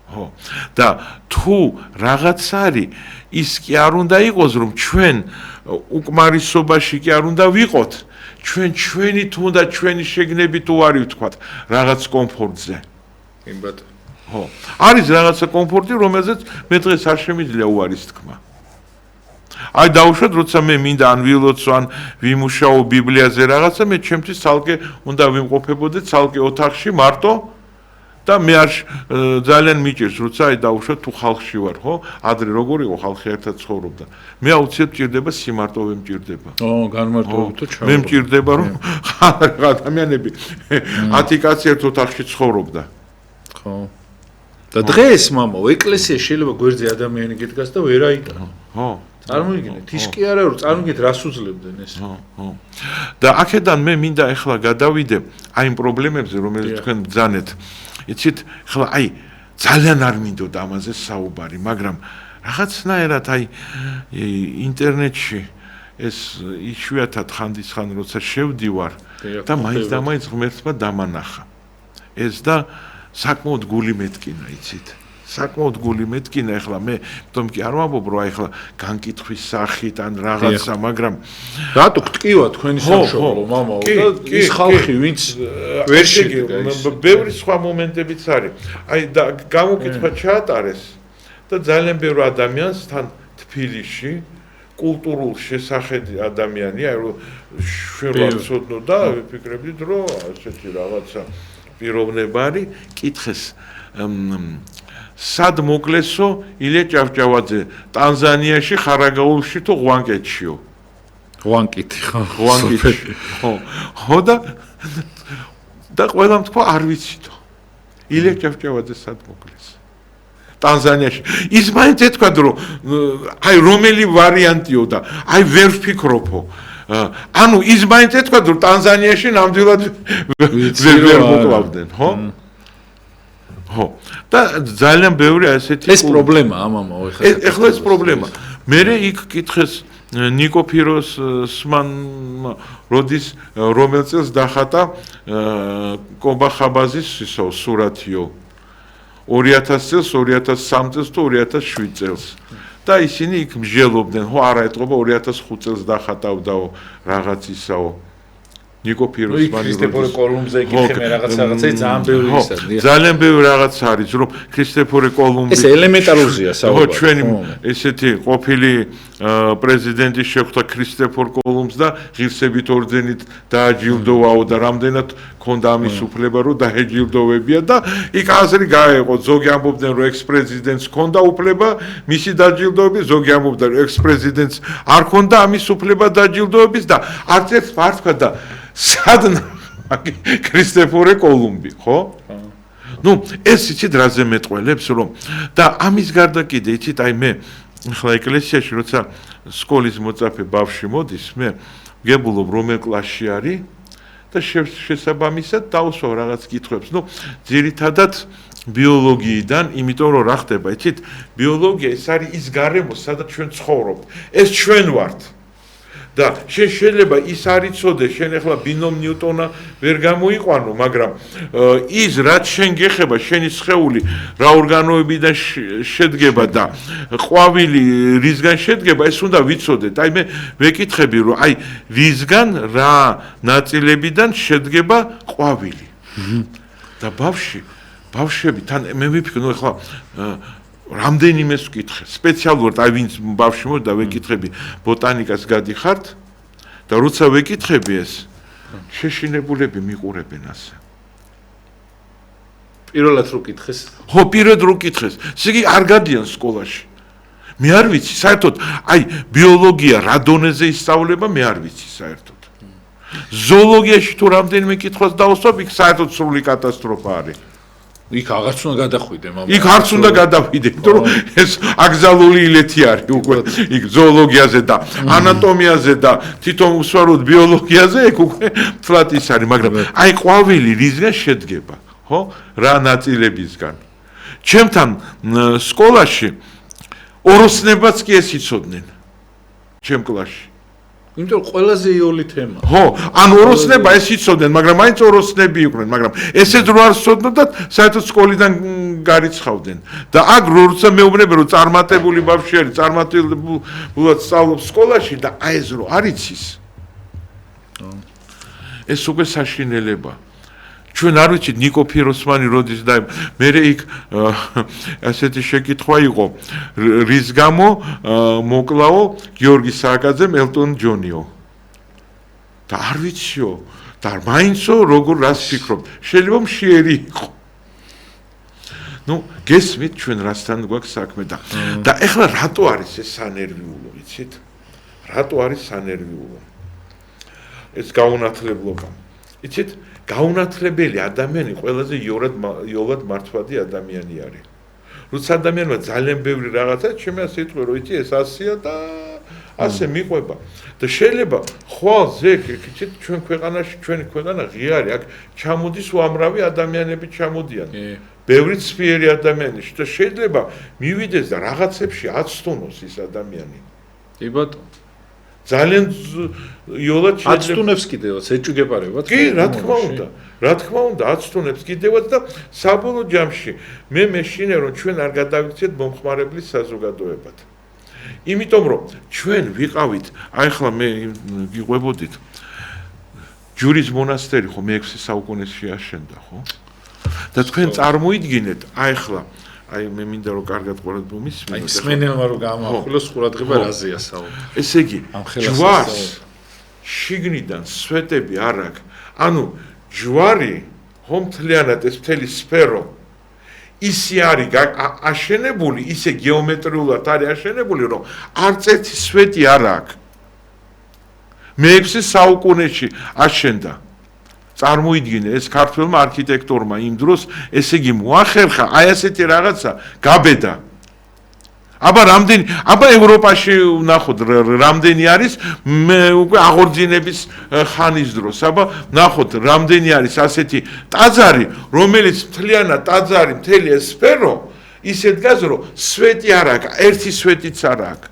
ხო. და თუ რაღაც არის, ის კი არ უნდა იყოს, რომ ჩვენ უკმარისობაში კი არ უნდა ვიყოთ, ჩვენი თუნდა ჩვენი შეგნებით თუ არის ვთქვათ, რაღაც კომფორტზე. იმბატ. ხო. არის რაღაცა კომფორტი, რომელზეც მე დღეს არ შემიძლია უარის თქმა. აი დავუშვათ, როცა მე მინდა ან ვილოცო, ან ვიმუშაო ბიბლიაზე რაღაცა, მე ჩემთვის ცალკე უნდა ვიმყოფებოდე ცალკე ოთახში მარტო და მე არ ძალიან მიჭირს, როცა აი დავუშვათ თუ ხალხში ვარ, ხო? ადრე როგორ იყო ხალხი ერთად ცხოვრობდა. მე აუცილებლად მჭირდება სიმარტოვე მჭირდება. განმარტოვებ თუ ჩავ. მე მჭირდება რომ ადამიანები 10 კაცი ერთ ოთახში ცხოვრობდა. ხო. და დღეს მამაო, ეკლესია შეიძლება გვერდზე ადამიანი გედგას და ვერ აიტანა. ხო. წარმოიდგინეთ, ის კი არა რომ წარმოიდგინეთ რას უძლებდნენ ეს. ხო. და აქედან მე მინდა ახლა გადავიდე აი იმ პრობლემებზე, რომელიც თქვენ ბძანეთ. იცით, ახლა აი ძალიან არ მინდოდა ამაზე საუბარი, მაგრამ რაღაცნაირად აი ინტერნეტში ეს იშვიათად ხანდისხან როცა შევდივარ და მაინც და მაინც ღმერთმა დამანახა. ეს და საკმაოდ გული მეტკინა, იცით. საკმაოდ გული მეტკინა, ახლა მე თვითონ კი არ ვამბობ, რომ აი ახლა განკითხვის სახით ან რაღაცა, მაგრამ რატო გტკივა თქვენი სამშობლო მამაო და ის ხალხი, ვინც ვერ შეგება ის. ბევრი სხვა მომენტებიც არის. აი და გამოკითხვა ჩაატარეს და ძალიან ბევრი ადამიანს თან თბილისში კულტურულ შესახედი ადამიანი, აი რომ შევაცოდნო და ვიფიქრებდით, რომ ასეთი რაღაცა პიროვნება არის, კითხეს სად მოკლესო ილია ჭავჭავაძე ტანზანიაში ხარაგაულში თუ ღვანკეთშიო ღვანკეთი ხო ღვანკეთი ხო და ყველამ თქვა არ ვიცითო ილია ჭავჭავაძე სად მოკლეს ტანზანიაში ის მაინც ეთქვა რომ აი რომელი ვარიანტიო და აი ვერ ვფიქრობო ანუ ის მაინც ეთქვა რომ ტანზანიაში ნამდვილად ვერ მოკლავდნენ ხო ხო და ძალიან ბევრი ასეთი ეს პრობლემაა მამაო ეხლა ეს პრობლემა მე იქ კითხეს ნიკო ფიროსმან როდის რომელ წელს დახატა კობა ხაბაზის ისო სურათიო 2000 წელს 2003 წელს თუ 2007 წელს და ისინი იქ მსჯელობდნენ ხო არა ეტყობა 2005 წელს დახატავდაო რაღაც ისაო ნიკო ფიროსმანი ქრისტეფორე კოლუმბზე იკითხე რაღაცა ძალიან ბევრი ის არის ძალიან ბევრი რაღაც არის რომ ქრისტეფორე კოლუმბი ეს ელემენტარულია საუბარი ხო ჩვენი ესეთი ყოფილი პრეზიდენტი შეხვდა ქრისტეფორ კოლუმბს და ღირსებით ორდენით დააჯილდოვაო და რამდენად ქონდა ამის უფლება რომ დაეჯილდოვებია და იქ აზრი გაეყო ზოგი ამბობდნენ რომ ექს-პრეზიდენტს ქონდა უფლება მისი დაჯილდოების ზოგი ამბობდა რომ ექს-პრეზიდენტს არ ქონდა ამის უფლება დაჯილდოების და არც ერთ ფართვა და სადნა ქრისტეფორე კოლუმბი ხო? ნუ ეს იცით რაზე მეტყველებს რომ და ამის გარდა კიდე იცით აი მე ახლა ეკლესიაში როცა სკოლის მოწაფე ბავშვი მოდის მე ვგებულობ რომელ კლასში არის და შესაბამისად დავსვავ რაღაც კითხვებს ნუ ძირითადად ბიოლოგიიდან იმიტომ რომ რა ხდება იცით ბიოლოგია ეს არის ის გარემო სადაც ჩვენ ცხოვრობთ ეს ჩვენ ვართ და შენ შეიძლება ის არ იცოდე, შენ ახლა ბინომ ნიუტონა ვერ გამოიყვანო, მაგრამ ის რაც შენ გეხება, შენი სხეული რა ორგანოებიდან შედგება და ყვავილი რისგან შედგება, ეს უნდა ვიცოდეთ. აი მე ვეკითხები, რომ აი რისგან რა ნაწილებიდან შედგება ყვავილი. და ბავშვები თან მე ვიფიქრე, ნუ ახლა რამდენიმეს ვკითხე, სპეციალურად აი ვინც ბავშვი მოდა ვეკითხები, ბოტანიკას გადიხართ და როცა ვეკითხები ეს, შეშინებულები მიყურებენ ასე. პირველად რო კითხეს? ხო, პირველად რო კითხეს. ესე იგი არ გადიან სკოლაში. მე არ ვიცი, საერთოდ აი ბიოლოგია რა დონეზე ისწავლება, მე არ ვიცი საერთოდ. ზოოლოგიაში თუ რამდენიმე კითხვას დავსვამ, იქ საერთოდ სრული კატასტროფა არის. იქ აღარც უნდა გადახვიდე, მამა. იქ არც უნდა გადავიდე, იმიტომ რომ ეს აკრძალული ილეთი არის უკვე იქ ზოოლოგიაზე და ანატომიაზე და თვითონ უსვაროდ ბიოლოგიაზე იქ უკვე თლათ ის არის, მაგრამ აი ყვავილი რისგან შედგება, ხო? რა ნაწილებისგან. ჩემთან სკოლაში ოროსნებაც კი ეს იცოდნენ. ჩემ კლასში. იმიტომ ყველაზე იოლი თემა. ხო, ან ოროსნება ეს იცოდნენ, მაგრამ მაინც ოროსნები იყვნენ, მაგრამ ესეც რო არ სწოდნოდათ, საერთოდ სკოლიდან გარიცხავდნენ. და აქ როცა მეუბნები, რომ წარმატებული ბავშვი არის, წარმატებულად სწავლობს სკოლაში და აი ეს რო არ იცის. ეს უკვე საშინელება. ჩვენ არ ვიცით ნიკო ფიროსმანი როდის და მე იქ ასეთი შეკითხვა იყო რის გამო მოკლაო გიორგი სააკაძემ ელტონ ჯონიო და არ ვიციო და მაინცო როგორ რას ფიქრობ შეიძლება მშიერი იყო ნუ გესმით ჩვენ რასთან გვაქვს საქმე და ეხლა რატო არის ეს სანერვიულო იცით რატო არის სანერვიულო ეს გაუნათლებლობა იცით გაუნათლებელი ადამიანი ყველაზე იოლად მართვადი ადამიანი არის. როცა ადამიანმა ძალიან ბევრი რაღაცა, ჩემი ასე იტყვი, რომ იცი ეს ასია და ასე მიყვება. და შეიძლება ხვალ ზეკ, იცით, ჩვენ ქვეყანაში, ჩვენი ქვეყანა ღიარი, აქ ჩამოდის უამრავი ადამიანები ჩამოდიან. ბევრი ცფიერი ადამიანები და შეიძლება მივიდეს და რაღაცებში აცტუნოს ის ადამიანი. კი ბატონო. ძალიან იოლად შეიძლება აცტუნებს კიდევაც ეჭვგეპარებად კი რა თქმა უნდა აცტუნებს კიდევაც და საბოლოო ჯამში მე მეშინე რომ ჩვენ არ გადავიქცეთ მომხმარებლის საზოგადოებად იმიტომ რომ ჩვენ ვიყავით აი ახლა მე გიყვებოდით ჯურის მონასტერი ხო მე-6 საუკუნეში აშენდა ხო და თქვენ წარმოიდგინეთ აი ახლა აი მე მინდა რომ კარგად ყურადღება მისმენთ. აი სმენელმა რომ გამოახვილოს ყურადღება რაზეა საუბარი. ესე იგი ჯვარს შიგნიდან სვეტები არ აქვს. ანუ ჯვარი ხომთლიანად ეს მთელი სფერო ისე არის აშენებული, ისე გეომეტრიულად არის აშენებული, რომ არც ერთი სვეტი არ აქვს. მე-6 საუკუნეში აშენდა. წარმოიდგინე ეს ქართველმა არქიტექტორმა იმ დროს ესე იგი მოახერხა აი ასეთი რაღაცა გაბედა აბა ევროპაში ვნახოთ რამდენი არის უკვე აღორძინების ხანის დროს აბა ვნახოთ რამდენი არის ასეთი ტაძარი რომელიც მთლიანად ტაძარი მთელი ეს სფერო ისე დგას რომ სვეტი არ აქვს ერთი სვეტიც არ აქვს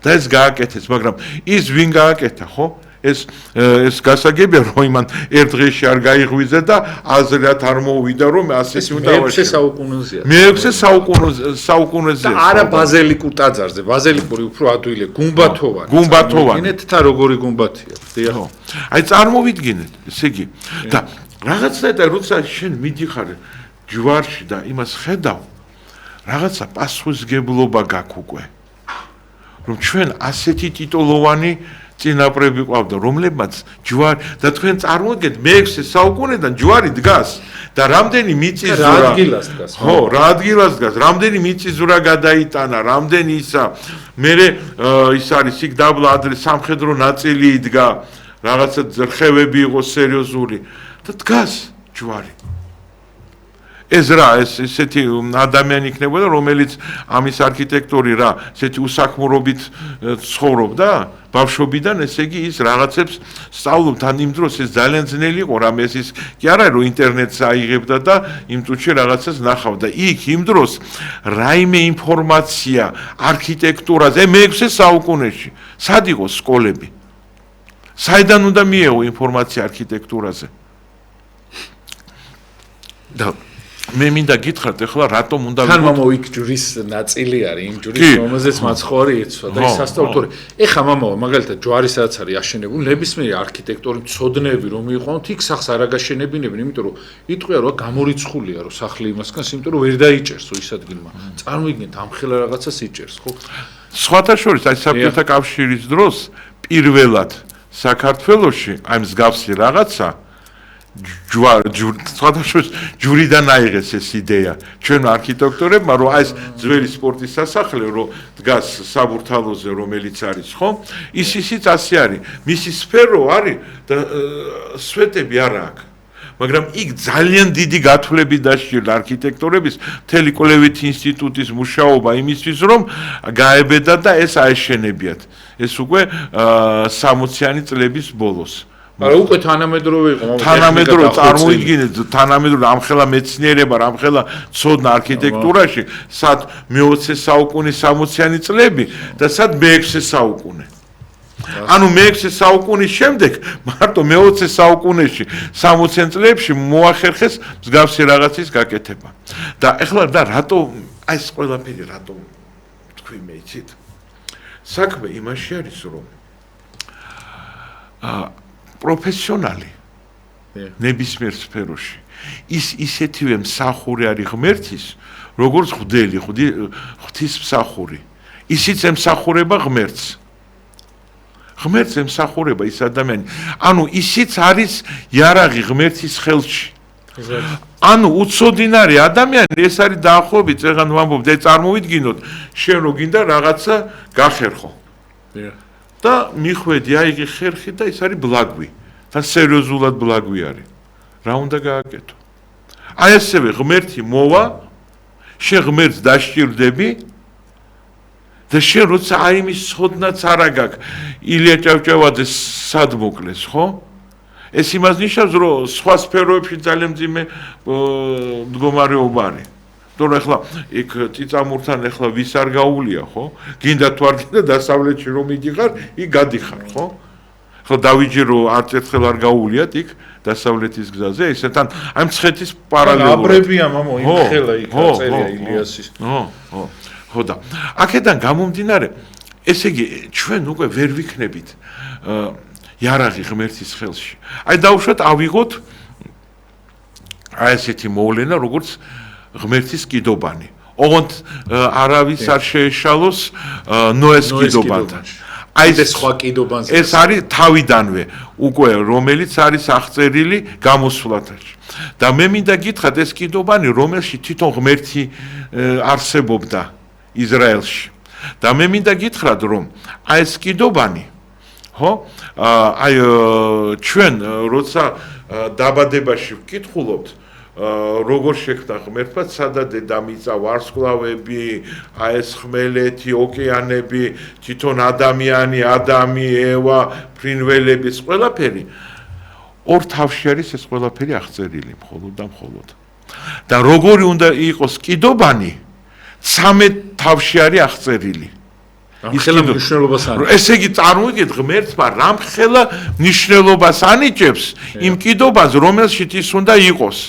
და ეს გააკეთეს მაგრამ ის ვინ გააკეთა ხო ეს გასაგებია რომ იმან ერთ დღეში არ გაიღვიძე და აზრად არ მოვიდა რომ ასეთი უნდა ვაშენო. მე-6 საუკუნეზეა. მე-6 საუკუნეზე. და არა ბაზილიკურ ტაძარზე, ბაზილიკური უფრო ადვილი, გუმბათოვანი. ინეთთა როგორი გუმბათია. დიახ. აი წარმოვიდგინეთ, ესე იგი. და რაღაცნაირად როცა შენ მიდიხარ ჯვარში და იმას ხედავ, რაღაცა პასუხისგებლობა გაქვს უკვე. რომ ჩვენ ასეთი ტიტულოვანი წინაპრები ყავდა, რომლებმაც ჯვარი და თქვენ წარმოიდგინეთ მე-6 საუკუნედან ჯვარი დგას და რამდენი მიწისძვრა რა ადგილას დგას? ხო, რა ადგილას დგას, რამდენი მიწისძვრა გადაიტანა, რამდენი ისა მე ის არის იქ დაბლა ადრე სამხედრო ნაწილი იდგა, რაღაცა რხევები იყო სერიოზული და დგას ჯვარი. ეს რა ესეთი ადამიანი იქნებოდა რომელიც ამის არქიტექტორი რა ესეთი უსაქმურობით ცხოვრობდა ბავშვობიდან ესე იგი ის რაღაცებს სწავლობდა თან იმ დროს ეს ძალიან ძნელი იყო რამე ეს კი არა რომ ინტერნეტს აიღებდა და იმ წუთში რაღაცას ნახავდა იქ იმ დროს რაიმე ინფორმაცია არქიტექტურაზე მე-6 საუკუნეში სად იყო სკოლები საიდან უნდა მიეღო ინფორმაცია არქიტექტურაზე? და მე მინდა გითხრათ ახლა რატომ უნდა თან მამა იქ ჯურის ნაწილი არის იმ ჯურის რომელზეც მაცხოვარი იცვა და ის სასტავტური ეხა მამა მაგალითად ჯვარი სადაც არის აშენებული ნებისმიერი არქიტექტორი მცოდნეები რომ იყვნენ იქ სახს არ აგაშენებინებენ იმიტომ რომ იტყვია რომ გამორიცხულია რომ სახლი იმასგან იმიტომ რომ ვერ დაიჭერსო ის ადგილმა წარმოვიდგინეთ ამხელა რაღაცას იჭერს ხო სხვათა შორის აი საბჭოთა კავშირის დროს პირველად საქართველოში აი მსგავსი რაღაცა ჯვრიდან აიღეს ეს იდეა ჩვენ არქიტექტორებმა რომ აი ეს ძველი სპორტის სასახლე რომ დგას საბურთალოზე რომელიც არის ხო ისიც ასე არის მისი სფერო არის და სვეტები არ აქვს მაგრამ იქ ძალიან დიდი გათვლები დასჭირდა არქიტექტორების მთელი კვლევითი ინსტიტუტის მუშაობა იმისთვის რომ გაებედა და ეს აეშენებიათ ეს უკვე 60-იანი წლების ბოლოს მაგრამ უკვე თანამედროვე იყო თანამედროვე წარმოიდგინეთ თანამედროვე ამხელა მეცნიერება ამხელა ცოდნა არქიტექტურაში სად მე-20 საუკუნის 60-იანი წლები და სად მე-6 საუკუნე ანუ მე-6 საუკუნის შემდეგ მარტო მე-20 საუკუნეში 60-იან წლებში მოახერხეს მსგავსი რაღაცის გაკეთება და ეხლა და რატო აი ეს ყველაფერი რატო თქვი მე იცით საქმე იმაში არის რომ პროფესიონალი ნებისმიერ სფეროში ის ისეთივე მსახური არის ღმერთის როგორც ღვთელი ღვთის მსახური ისიც ემსახურება ღმერთს ღმერთს ემსახურება ის ადამიანი ანუ ისიც არის იარაღი ღმერთის ხელში ანუ უცოდინარი ადამიანი ეს არის დაახლოებით წეგან ვამბობ და წარმოვიდგინოთ შენ რო გინდა რაღაცა გახერხო და მიხვედი აიღი ხერხი და ის არის ბლაგვი და სერიოზულად ბლაგვი არის რა უნდა გააკეთო აი ასევე ღმერთი მოვა შენ ღმერთს დასჭირდები და შენ როცა აი იმის ცოდნაც არ აგაქვს ილია ჭავჭავაძე სად მოკლეს ხო ეს იმას ნიშნავს რომ სხვა სფეროებში ძალიან მძიმე მდგომარეობა არის თორე ახლა იქ წიწამურთან ახლა ვის არ გაუვლია ხო გინდა თუ არ გინდა დასავლეთში რომ მიდიხარ იქ გადიხარ ხო ხო დავიჯი რომ არც ერთხელ არ გაუვლიათ იქ დასავლეთის გზაზე ესეთან აი მცხეთის პარალელურად აბრებია მამა იმ ხელა იქ წერია ილიასის ხო და აქედან გამომდინარე ესე იგი ჩვენ უკვე ვერ ვიქნებით იარაღი ღმერთის ხელში აი დავუშვათ ავიღოთ აი ესეთი მოვლენა როგორც ღმერთის კიდობანი ოღონდ არავის არ შეეშალოს ნოეს კიდობანთან აი ეს სხვა კიდობანზე ეს არის თავიდანვე უკვე რომელიც არის აღწერილი გამოსვლათაში და მე მინდა გითხრათ ეს კიდობანი რომელში თვითონ ღმერთი არსებობდა ისრაელში და მე მინდა გითხრათ რომ აი ეს კიდობანი ხო აი ჩვენ როცა დაბადებაში ვკითხულობთ როგორ შექმნა ღმერთმა სადა დედამიწა ვარსკვლავები აი ეს ხმელეთი ოკეანები თვითონ ადამიანი ადამი ევა ფრინველების ყველაფერი ორ თავში არის ეს ყველაფერი აღწერილი მხოლოდ და მხოლოდ და როგორი უნდა იყოს კიდობანი 13 თავში არის აღწერილი ამხელა მნიშვნელობას ანიჭებს ესე იგი წარმოვიდგინეთ ღმერთმა რამხელა მნიშვნელობას ანიჭებს იმ კიდობაზე რომელშიც ის უნდა იყოს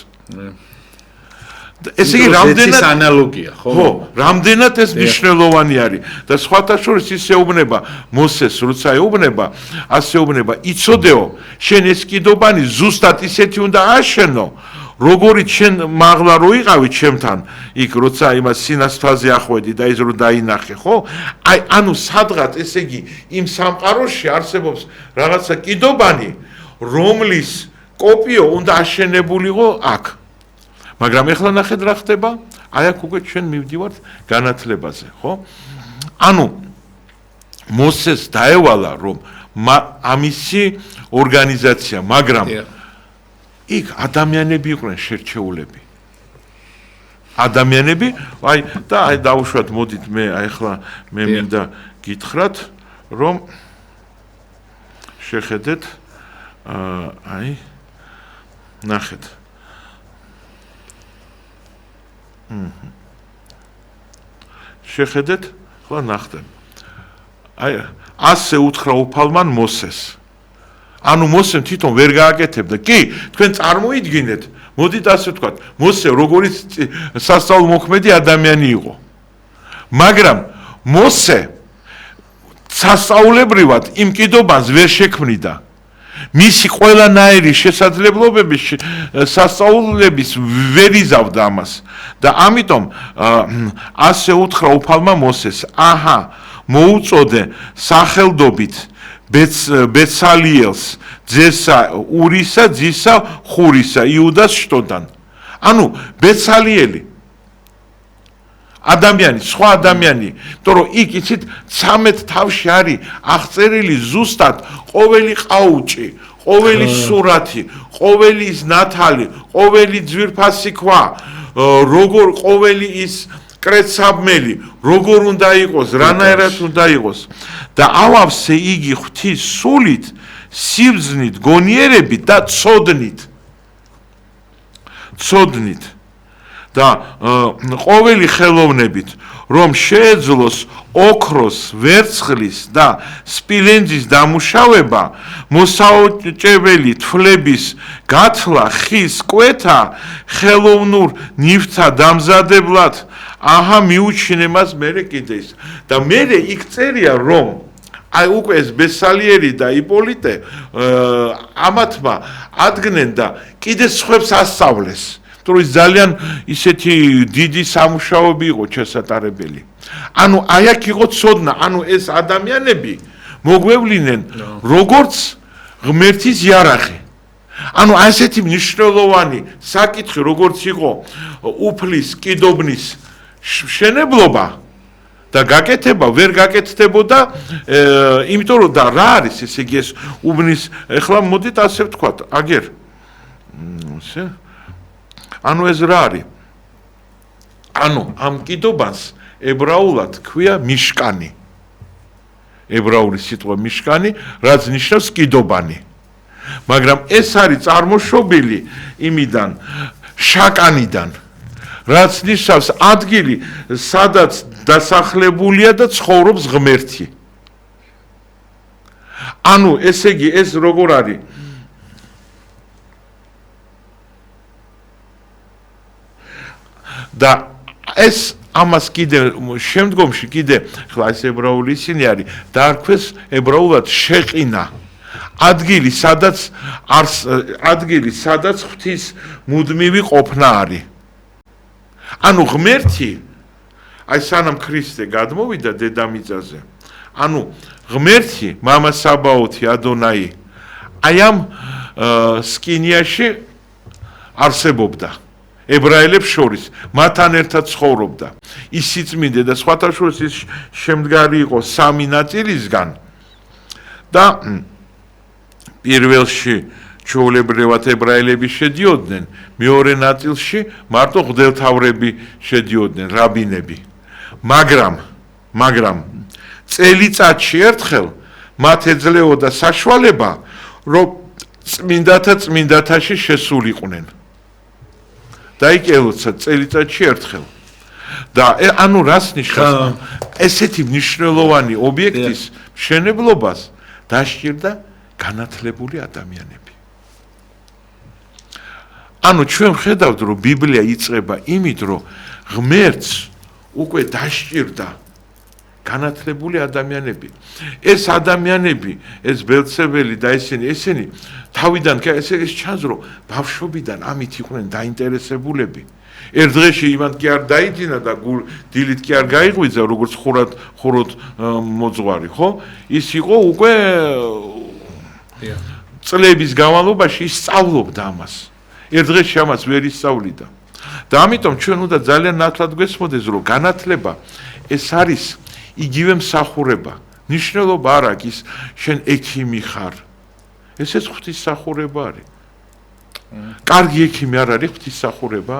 ესე იგი რამდენად ანალოგია ხო რამდენად ეს მნიშვნელოვანი არის და სხვათა შორის ის ეუბნება მოსეს როცა ეუბნება ასე ეუბნება იცოდეო შენ ეს კიდობანი ზუსტად ისეთი უნდა აშენო როგორიც შენ მაღლა რო იყავი ჩემთან იქ როცა იმას სინასთვაზე ახვედი და ის რო დაინახე ხო აი ანუ სადღაც ესე იგი იმ სამყაროში არსებობს რაღაცა კიდობანი რომლის კოპიო უნდა აშენებულიყო აქ მაგრამ ეხლა ნახეთ რა ხდება აი აქ უკვე ჩვენ მივდივართ განათლებაზე ხო ანუ მოსეს დაევალა რომ ამისი ორგანიზაცია მაგრამ იქ ადამიანები იყვნენ შერჩეულები ადამიანები აი და აი დავუშვათ მოდით მე აი ახლა მე მინდა გითხრათ რომ შეხედეთ აი ნახეთ შეხედეთ ხო ნახეთ აი ასე უთხრა უფალმან მოსეს ანუ მოსემ თვითონ ვერ გააკეთებდა. კი, თქვენ წარმოიდგინეთ, მოდით ასე ვთქვათ, მოსე როგორი სასწავლო მოქმედი ადამიანი იყო. მაგრამ მოსე სასწაულებრივად იმ კიდობანს ვერ შექმნიდა. მისი ყველანაირი შესაძლებლობები სასწაულების ვერ იზავდა ამას და ამიტომ ასე უთხრა უფალმა მოსეს, აჰა, მოუწოდე სახელდობით ბეცალიელს, ძესა ურისა, ძისა ხურისა, იუდას შტოდან. ანუ ბეცალიელი ადამიანი, სხვა ადამიანი, იმიტომ რომ იქ იცით 13 თავში არის აღწერილი ზუსტად ყოველი ყაუჭი, ყოველი სურათი, ყოველი ის ნათალი, ყოველი ძვირფასი ქვა, როგორ ყოველი ის კრეცაბმელი, როგორ უნდა იყოს, რანაირად უნდა იყოს და ავავსე იგი ღვთის სულით, სიბრძნით, გონიერებით და ცოდნით. და ყოველი ხელოვნებით, რომ შეეძლოს ოქროს, ვერცხლის და სპილენძის დამუშავება, მოსაოჭებელი თვლების გათვლა, ხის კვეთა, ხელოვნურ ნივთთა დამზადებლად, აჰა, მიუჩინე მას მერე კიდე ის. და მერე იქ წერია, რომ აი უკვე ეს ბესალიერი და იპოლიტე ამათმა ადგენენ და კიდე სხვებს ასწავლეს. თუ ის ძალიან ისეთი დიდი სამუშაოები იყო ჩასატარებელი. ანუ აი აქ იყო ცოდნა, ანუ ეს ადამიანები მოგვევლინენ როგორც ღმერთის იარაღი. ანუ ასეთი მნიშვნელოვანი საკითხი როგორც იყო უფლის, კიდობნის მშენებლობა და გაკეთება ვერ გაკეთდებოდა, იმიტომ რომ და რა არის ესე იგი ეს უბნის, ეხლა მოდით ასე ვთქვათ, აგერ ანუ ეს რა არის? ანუ ამ კიდობანს ებრაულად ქვია მიშკანი. ებრაული სიტყვა მიშკანი, რაც ნიშნავს კიდობანი. მაგრამ ეს არის წარმოშობილი იმიდან, შაკანიდან, რაც ნიშნავს ადგილი, სადაც დასახლებულია და ცხოვრობს ღმერთი. ანუ ესე იგი ეს როგორ არის? და ეს ამას კიდე შემდგომში კიდე ხლა ეს ებრაული ისინი არის დაარქვეს ებრაულად შეყინა ადგილი სადაც ღვთის მუდმივი ყოფნა არის. ანუ ღმერთი აი სანამ ქრისტე გადმოვიდა დედამიწაზე, ანუ ღმერთი მამა საბაოთი ადონაი აი ამ სკინიაში არსებობდა. ებრაელებს შორის მათთან ერთად ცხოვრობდა. ის სიწმინდე და სხვათა შორის ის შემდგარი იყო 3 ნაწილისგან და პირველში ჩვეულებრივად ებრაელები შედიოდნენ, მეორე ნაწილში მარტო მღვდელმთავრები შედიოდნენ, რაბინები. მაგრამ წელიწადში ერთხელ მათ ეძლეოდა საშუალება, რომ წმინდათაში შესულიყვნენ. დაიკელოცა წელიწადში ერთხელ. და ანუ რას ნიშნავს? ესეთი მნიშვნელოვანი ობიექტის მშენებლობას დასჭირდა განათლებული ადამიანები. ანუ ჩვენ ვხედავთ, რომ ბიბლია იწყება იმით, რომ ღმერთს უკვე დასჭირდა განათლებული ადამიანები. ეს ადამიანები, ეს ბელცებელი და ესენი თავიდან ეს ჩანს, რომ ბავშვობიდან ამით იყვნენ დაინტერესებულები. ერთ დღეში იმან კი არ დაიძინა და დილით კი არ გაიღვიძა, როგორც ხუროთ მოძღვარი, ხო? ის იყო უკვე წლების განმავლობაში ისწავლობდა ამას. ერთ დღეში ამას ვერ ისწავლიდა. და ამიტომ ჩვენ უნდა ძალიან ნათლად გვესმოდეს, რომ განათლება ეს არის იგივე მსახურება. ნიშნულობა არ აქვს ის შენ ექიმი ხარ. ესეც ღვთისმსახურება არის. კარგი ექიმი არ არის ღვთისმსახურება?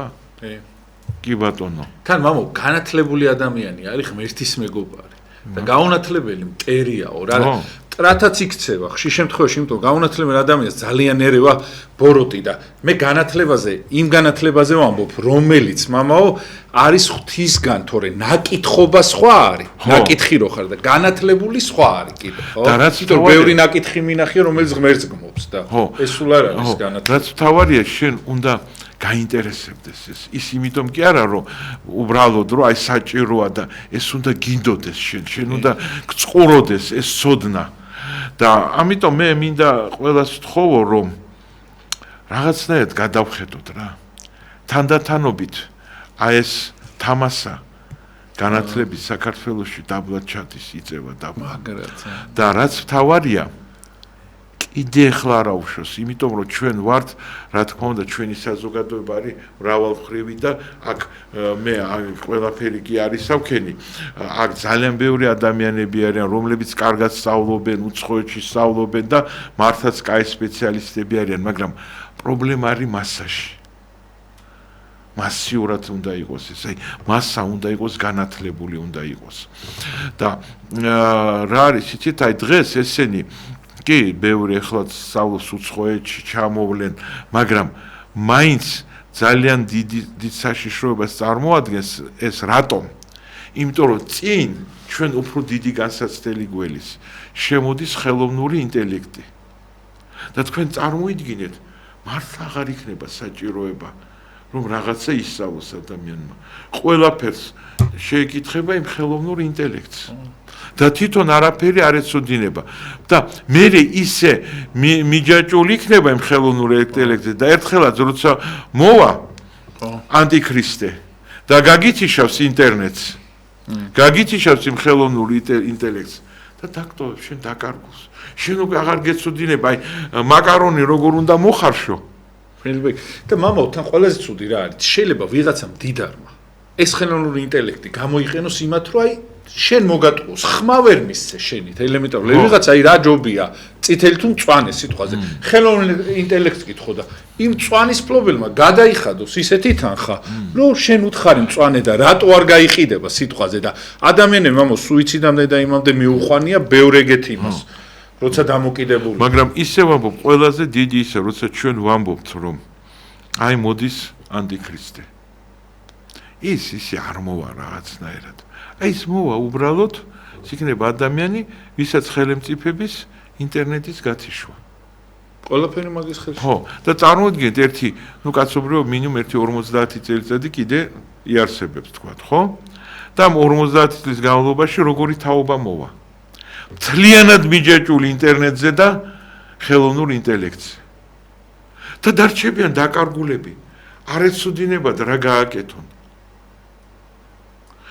კი ბატონო. თან მამო, განათლებული ადამიანი არის ღმერთის მეგობარი და გაუნათლებელი მტერიაო რა. რათაც იქცევა ხშირ შემთხვევაში, იმიტომ გაუნათლებელ ადამიანს ძალიან ერევა ბოროტი და მე იმ განათლებაზე ვამბობ, რომელიც მამაო არის ღვთისგან, თორე ნაკითხობა სხვა არის. ნაკითხი რო ხარ და განათლებული სხვა არის კიდე, ხო? იმიტომ ბევრი ნაკითხი მინახია, რომელიც ღმერთს გმობს და ეს სულ არ არის განათლება. რაც თავარია, შენ უნდა გაინტერესებდეს ის იმიტომ კი არა რომ უბრალოდ რომ აი საჭიროა და ეს უნდა გინდოდეს შენ უნდა გწყუროდეს ეს სოდნა და ამიტომ მე მინდა ყველას ვთხოვო რომ რაღაცნაირად გადავხედოთ რა თანდათანობით აი ეს თამასა განათლების საქართველოში დაბლად ჩადის იწევა და რაც თავარია იდე ახლა არ აუშვოს, იმიტომ რომ ჩვენ ვართ, რა თქმა უნდა, ჩვენი საზოგადოება არის მრავალმხრივი და აქ მე ყველაფერი კი არის სავქენი. აქ ძალიან ბევრი ადამიანები არიან, რომლებიც კარგად სწავლობენ, უცხოეთში სწავლობენ და მართლაც კაი სპეციალისტები არიან, მაგრამ პრობლემა არის მასაში. მასიურად უნდა იყოს ეს, აი, მასა უნდა იყოს განათლებული უნდა იყოს. და რა არის, იცით, აი დღეს ესენი კი, ბევრი ახლა სწავლობს უცხოეთში ჩამოვლენ, მაგრამ მაინც ძალიან დიდ საშიშროებას წარმოადგენს ეს რატომ? იმიტომ რომ წინ ჩვენ უფრო დიდი განსაცდელი გველის შემოდის ხელოვნური ინტელექტი. და თქვენ წარმოიდგინეთ, მართლა აღარ იქნება საჭიროება, რომ რაღაცა ისწავლოს ადამიანმა. ყველაფერს შეეკითხება იმ ხელოვნურ ინტელექტს. და თვითონ არაფერი არ ეცოდინება და მე ისე მიჯაჭული იქნება იმ ხელოვნურ ინტელექტზე და ერთხელაც როცა მოვა ანტიქრისტე და გაგითიშავს ინტერნეტს გაგითიშავს იმ ხელოვნურ ინტელექტს და დაკტოვებს შენ დაკარგულს შენ უკვე აღარ გეცოდინება აი მაკარონი როგორ უნდა მოხარშო და მამაო თან ყველაზე ცუდი რა არის შეიძლება ვიღაცა მდიდარმა ეს ხელოვნური ინტელექტი გამოიყენოს იმათ რომ აი შენ მოგატყუოს ხმა ვერ მისცე შენით ელემენტარული ვიღაცა აი რა ჯობია წითელი თუ მწვანე სიტყვაზე ხელოვნური ინტელექტს კითხო და იმ მწვანის ფლობელმა გადაიხადოს ისეთი თანხა რომ შენ უთხარი მწვანე და რატო არ გაიყიდება სიტყვაზე და ადამიანებმა მამო სუიციდამდე და იმამდე მიუყვანია ბევრ ეგეთი იმას როცა დამოკიდებული მაგრამ ისე ვამბობ ყველაზე დიდი ისე როცა ჩვენ ვამბობთ რომ აი მოდის ანტიქრისტე ისე არ მოვა რაღაცნაირად აი ეს მოვა უბრალოდ იქნება ადამიანი, ვისაც ხელმწიფების ინტერნეტის გათიშვა. ყველაფერი მაგის ხელში. ხო, და წარმოიდგინეთ ერთი, ну კაცობრიობა მინიმუმ 50 წელიწადი კიდე იარსებებს თქვა, ხო? და 50 წლის განმავლობაში როგორი თაობა მოვა. მთლიანად მიჯაჭული ინტერნეტზე და ხელოვნურ ინტელექტზე. და დარჩებიან დაკარგულები. არ ეცოდინებათ რა გააკეთონ.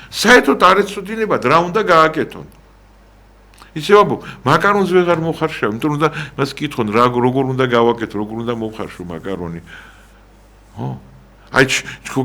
საერთოდ არ ეცოდინებათ რა უნდა გააკეთონ. ისე ვამბობ, მაკარონს ვეღარ მოხარშავ, იმიტომ რომ მას კითხონ რა როგორ უნდა გავაკეთო, როგორ უნდა მოხარშო მაკარონი. ხო? აი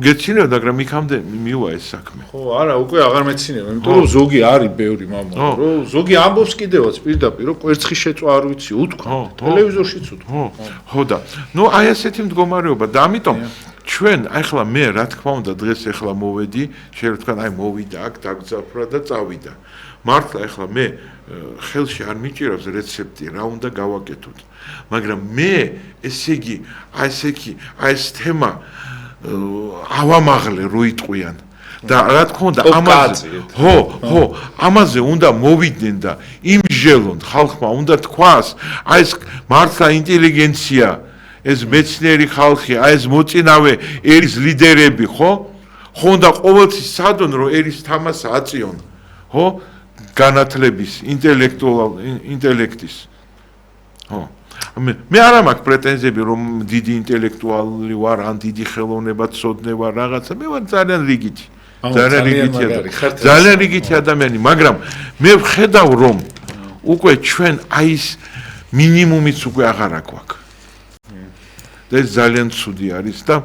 გეცინებდა, მაგრამ იქამდე მივა ეს საქმე. ხო, არა, უკვე აღარ მეცინებ, იმიტომ რომ ზოგი არის ბევრი მამა, რომ ზოგი ამბობს კიდევაც პირდაპირ, რომ კვერცხი შეწვა არ ვიცი, უთქვა, ტელევიზორშიც უთქვა. ხო და, ну აი ასეთი მდგომარეობა და ამიტომ ჩვენ ახლა მე რა თქმა უნდა დღეს ახლა მოვედი, შეიძლება თქვა აი მოვიდა აქ დაგძაფრა და წავიდა. მართლა ახლა მე ხელში არ მიჭირავს რეცეპტი რა უნდა გავაკეთოთ. მაგრამ მე ესე იგი აი ეს თემა ავამაღლე რო იტყვიან და რა თქმა უნდა ამაზე უნდა მოვიდნენ და იმჟელონ ხალხმა უნდა თქვას აი ეს მართლა ინტელიგენცია ეს მეცნიერი ხალხი აი ეს მოწინავე ერის ლიდერები ხო უნდა ყოველთვის სადონ რომ ერის თამასა აწიონ ხო განათლების ინტელექტის ხო მე არ მაქვს პრეტენზიები რომ დიდი ინტელექტუალი ვარ ან დიდი ხელოვნება ცოდნე ვარ რაღაცა მე ვარ ძალიან რიგითი ადამიანი მაგრამ მე ვხედავ რომ უკვე ჩვენ აი ეს მინიმუმიც უკვე აღარ აქვს და ეს ძალიან ცუდი არის და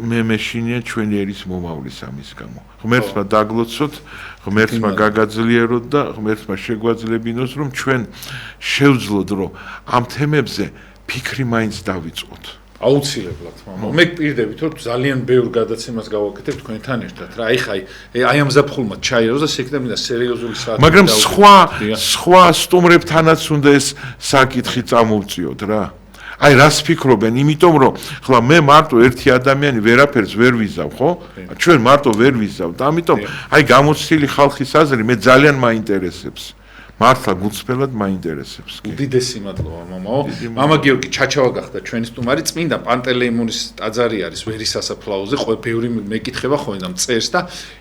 მე მეშინია ჩვენი ერის მომავლის ამის გამო ღმერთმა დაგლოცოთ ღმერთმა გაგაძლიეროთ და ღმერთმა შეგვაძლებინოს რომ ჩვენ შევძლოთ რომ ამ თემებზე ფიქრი მაინც დავიწყოთ აუცილებლად მამა. მე გპირდებით რომ ძალიან ბევრ გადაცემას გავაკეთებ თქვენთან ერთად რა. აი ამ ზაფხულმა ჩაიაროს და სექტემბრიდან სერიოზული საათი. მაგრამ სხვა სტუმრებთანაც უნდა ეს საკითხი წამოვწიოთ რა. აი რას ფიქრობენ, იმიტომ რომ ხლა მე მარტო ერთი ადამიანი ვერაფერს ვერ ვიზავ, ხო? ჩვენ მარტო ვერ ვიზავთ. ამიტომ აი გამოცდილი ხალხის აზრი მე ძალიან მაინტერესებს. მართლა გულწრფელად მაინტერესებს. უდიდესი მადლობა მამაო. მამა გიორგი ჩაჩავა გახდა ჩვენი სტუმარი, წმინდა პანტელეიმონის ტაძარი არის ვერის სასაფლაოზე, ბევრი მეკითხება ხოლმე წერს და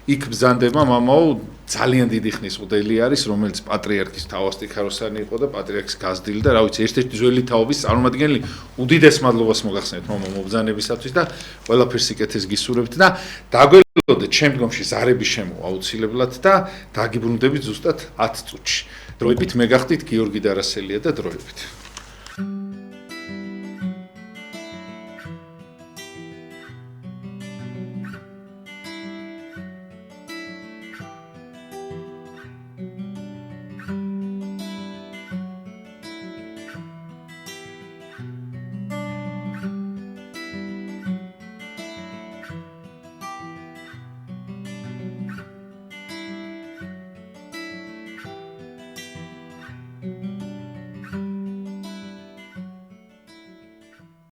იქ ბრძანდება მამაო ძალიან დიდი ხნის მოდელი არის, რომელიც პატრიარქის თავასტი ქაროსანი იყო და პატრიარქის გაზრდილი და რა ვიცი, ერთ-ერთი ძველი თაობის წარმომადგენელი. უდიდეს მადლობას მოგახსენებთ მამა მობრძანებისათვის და ყველაფერს სიკეთეს გისურვებთ და დაგველოდეთ შემდგომში ზარების შემოვა აუცილებლად და დაგიბრუნდებით ზუსტად 10 წუთში. დროებით მე გახდით გიორგი დარასელია და დროებით.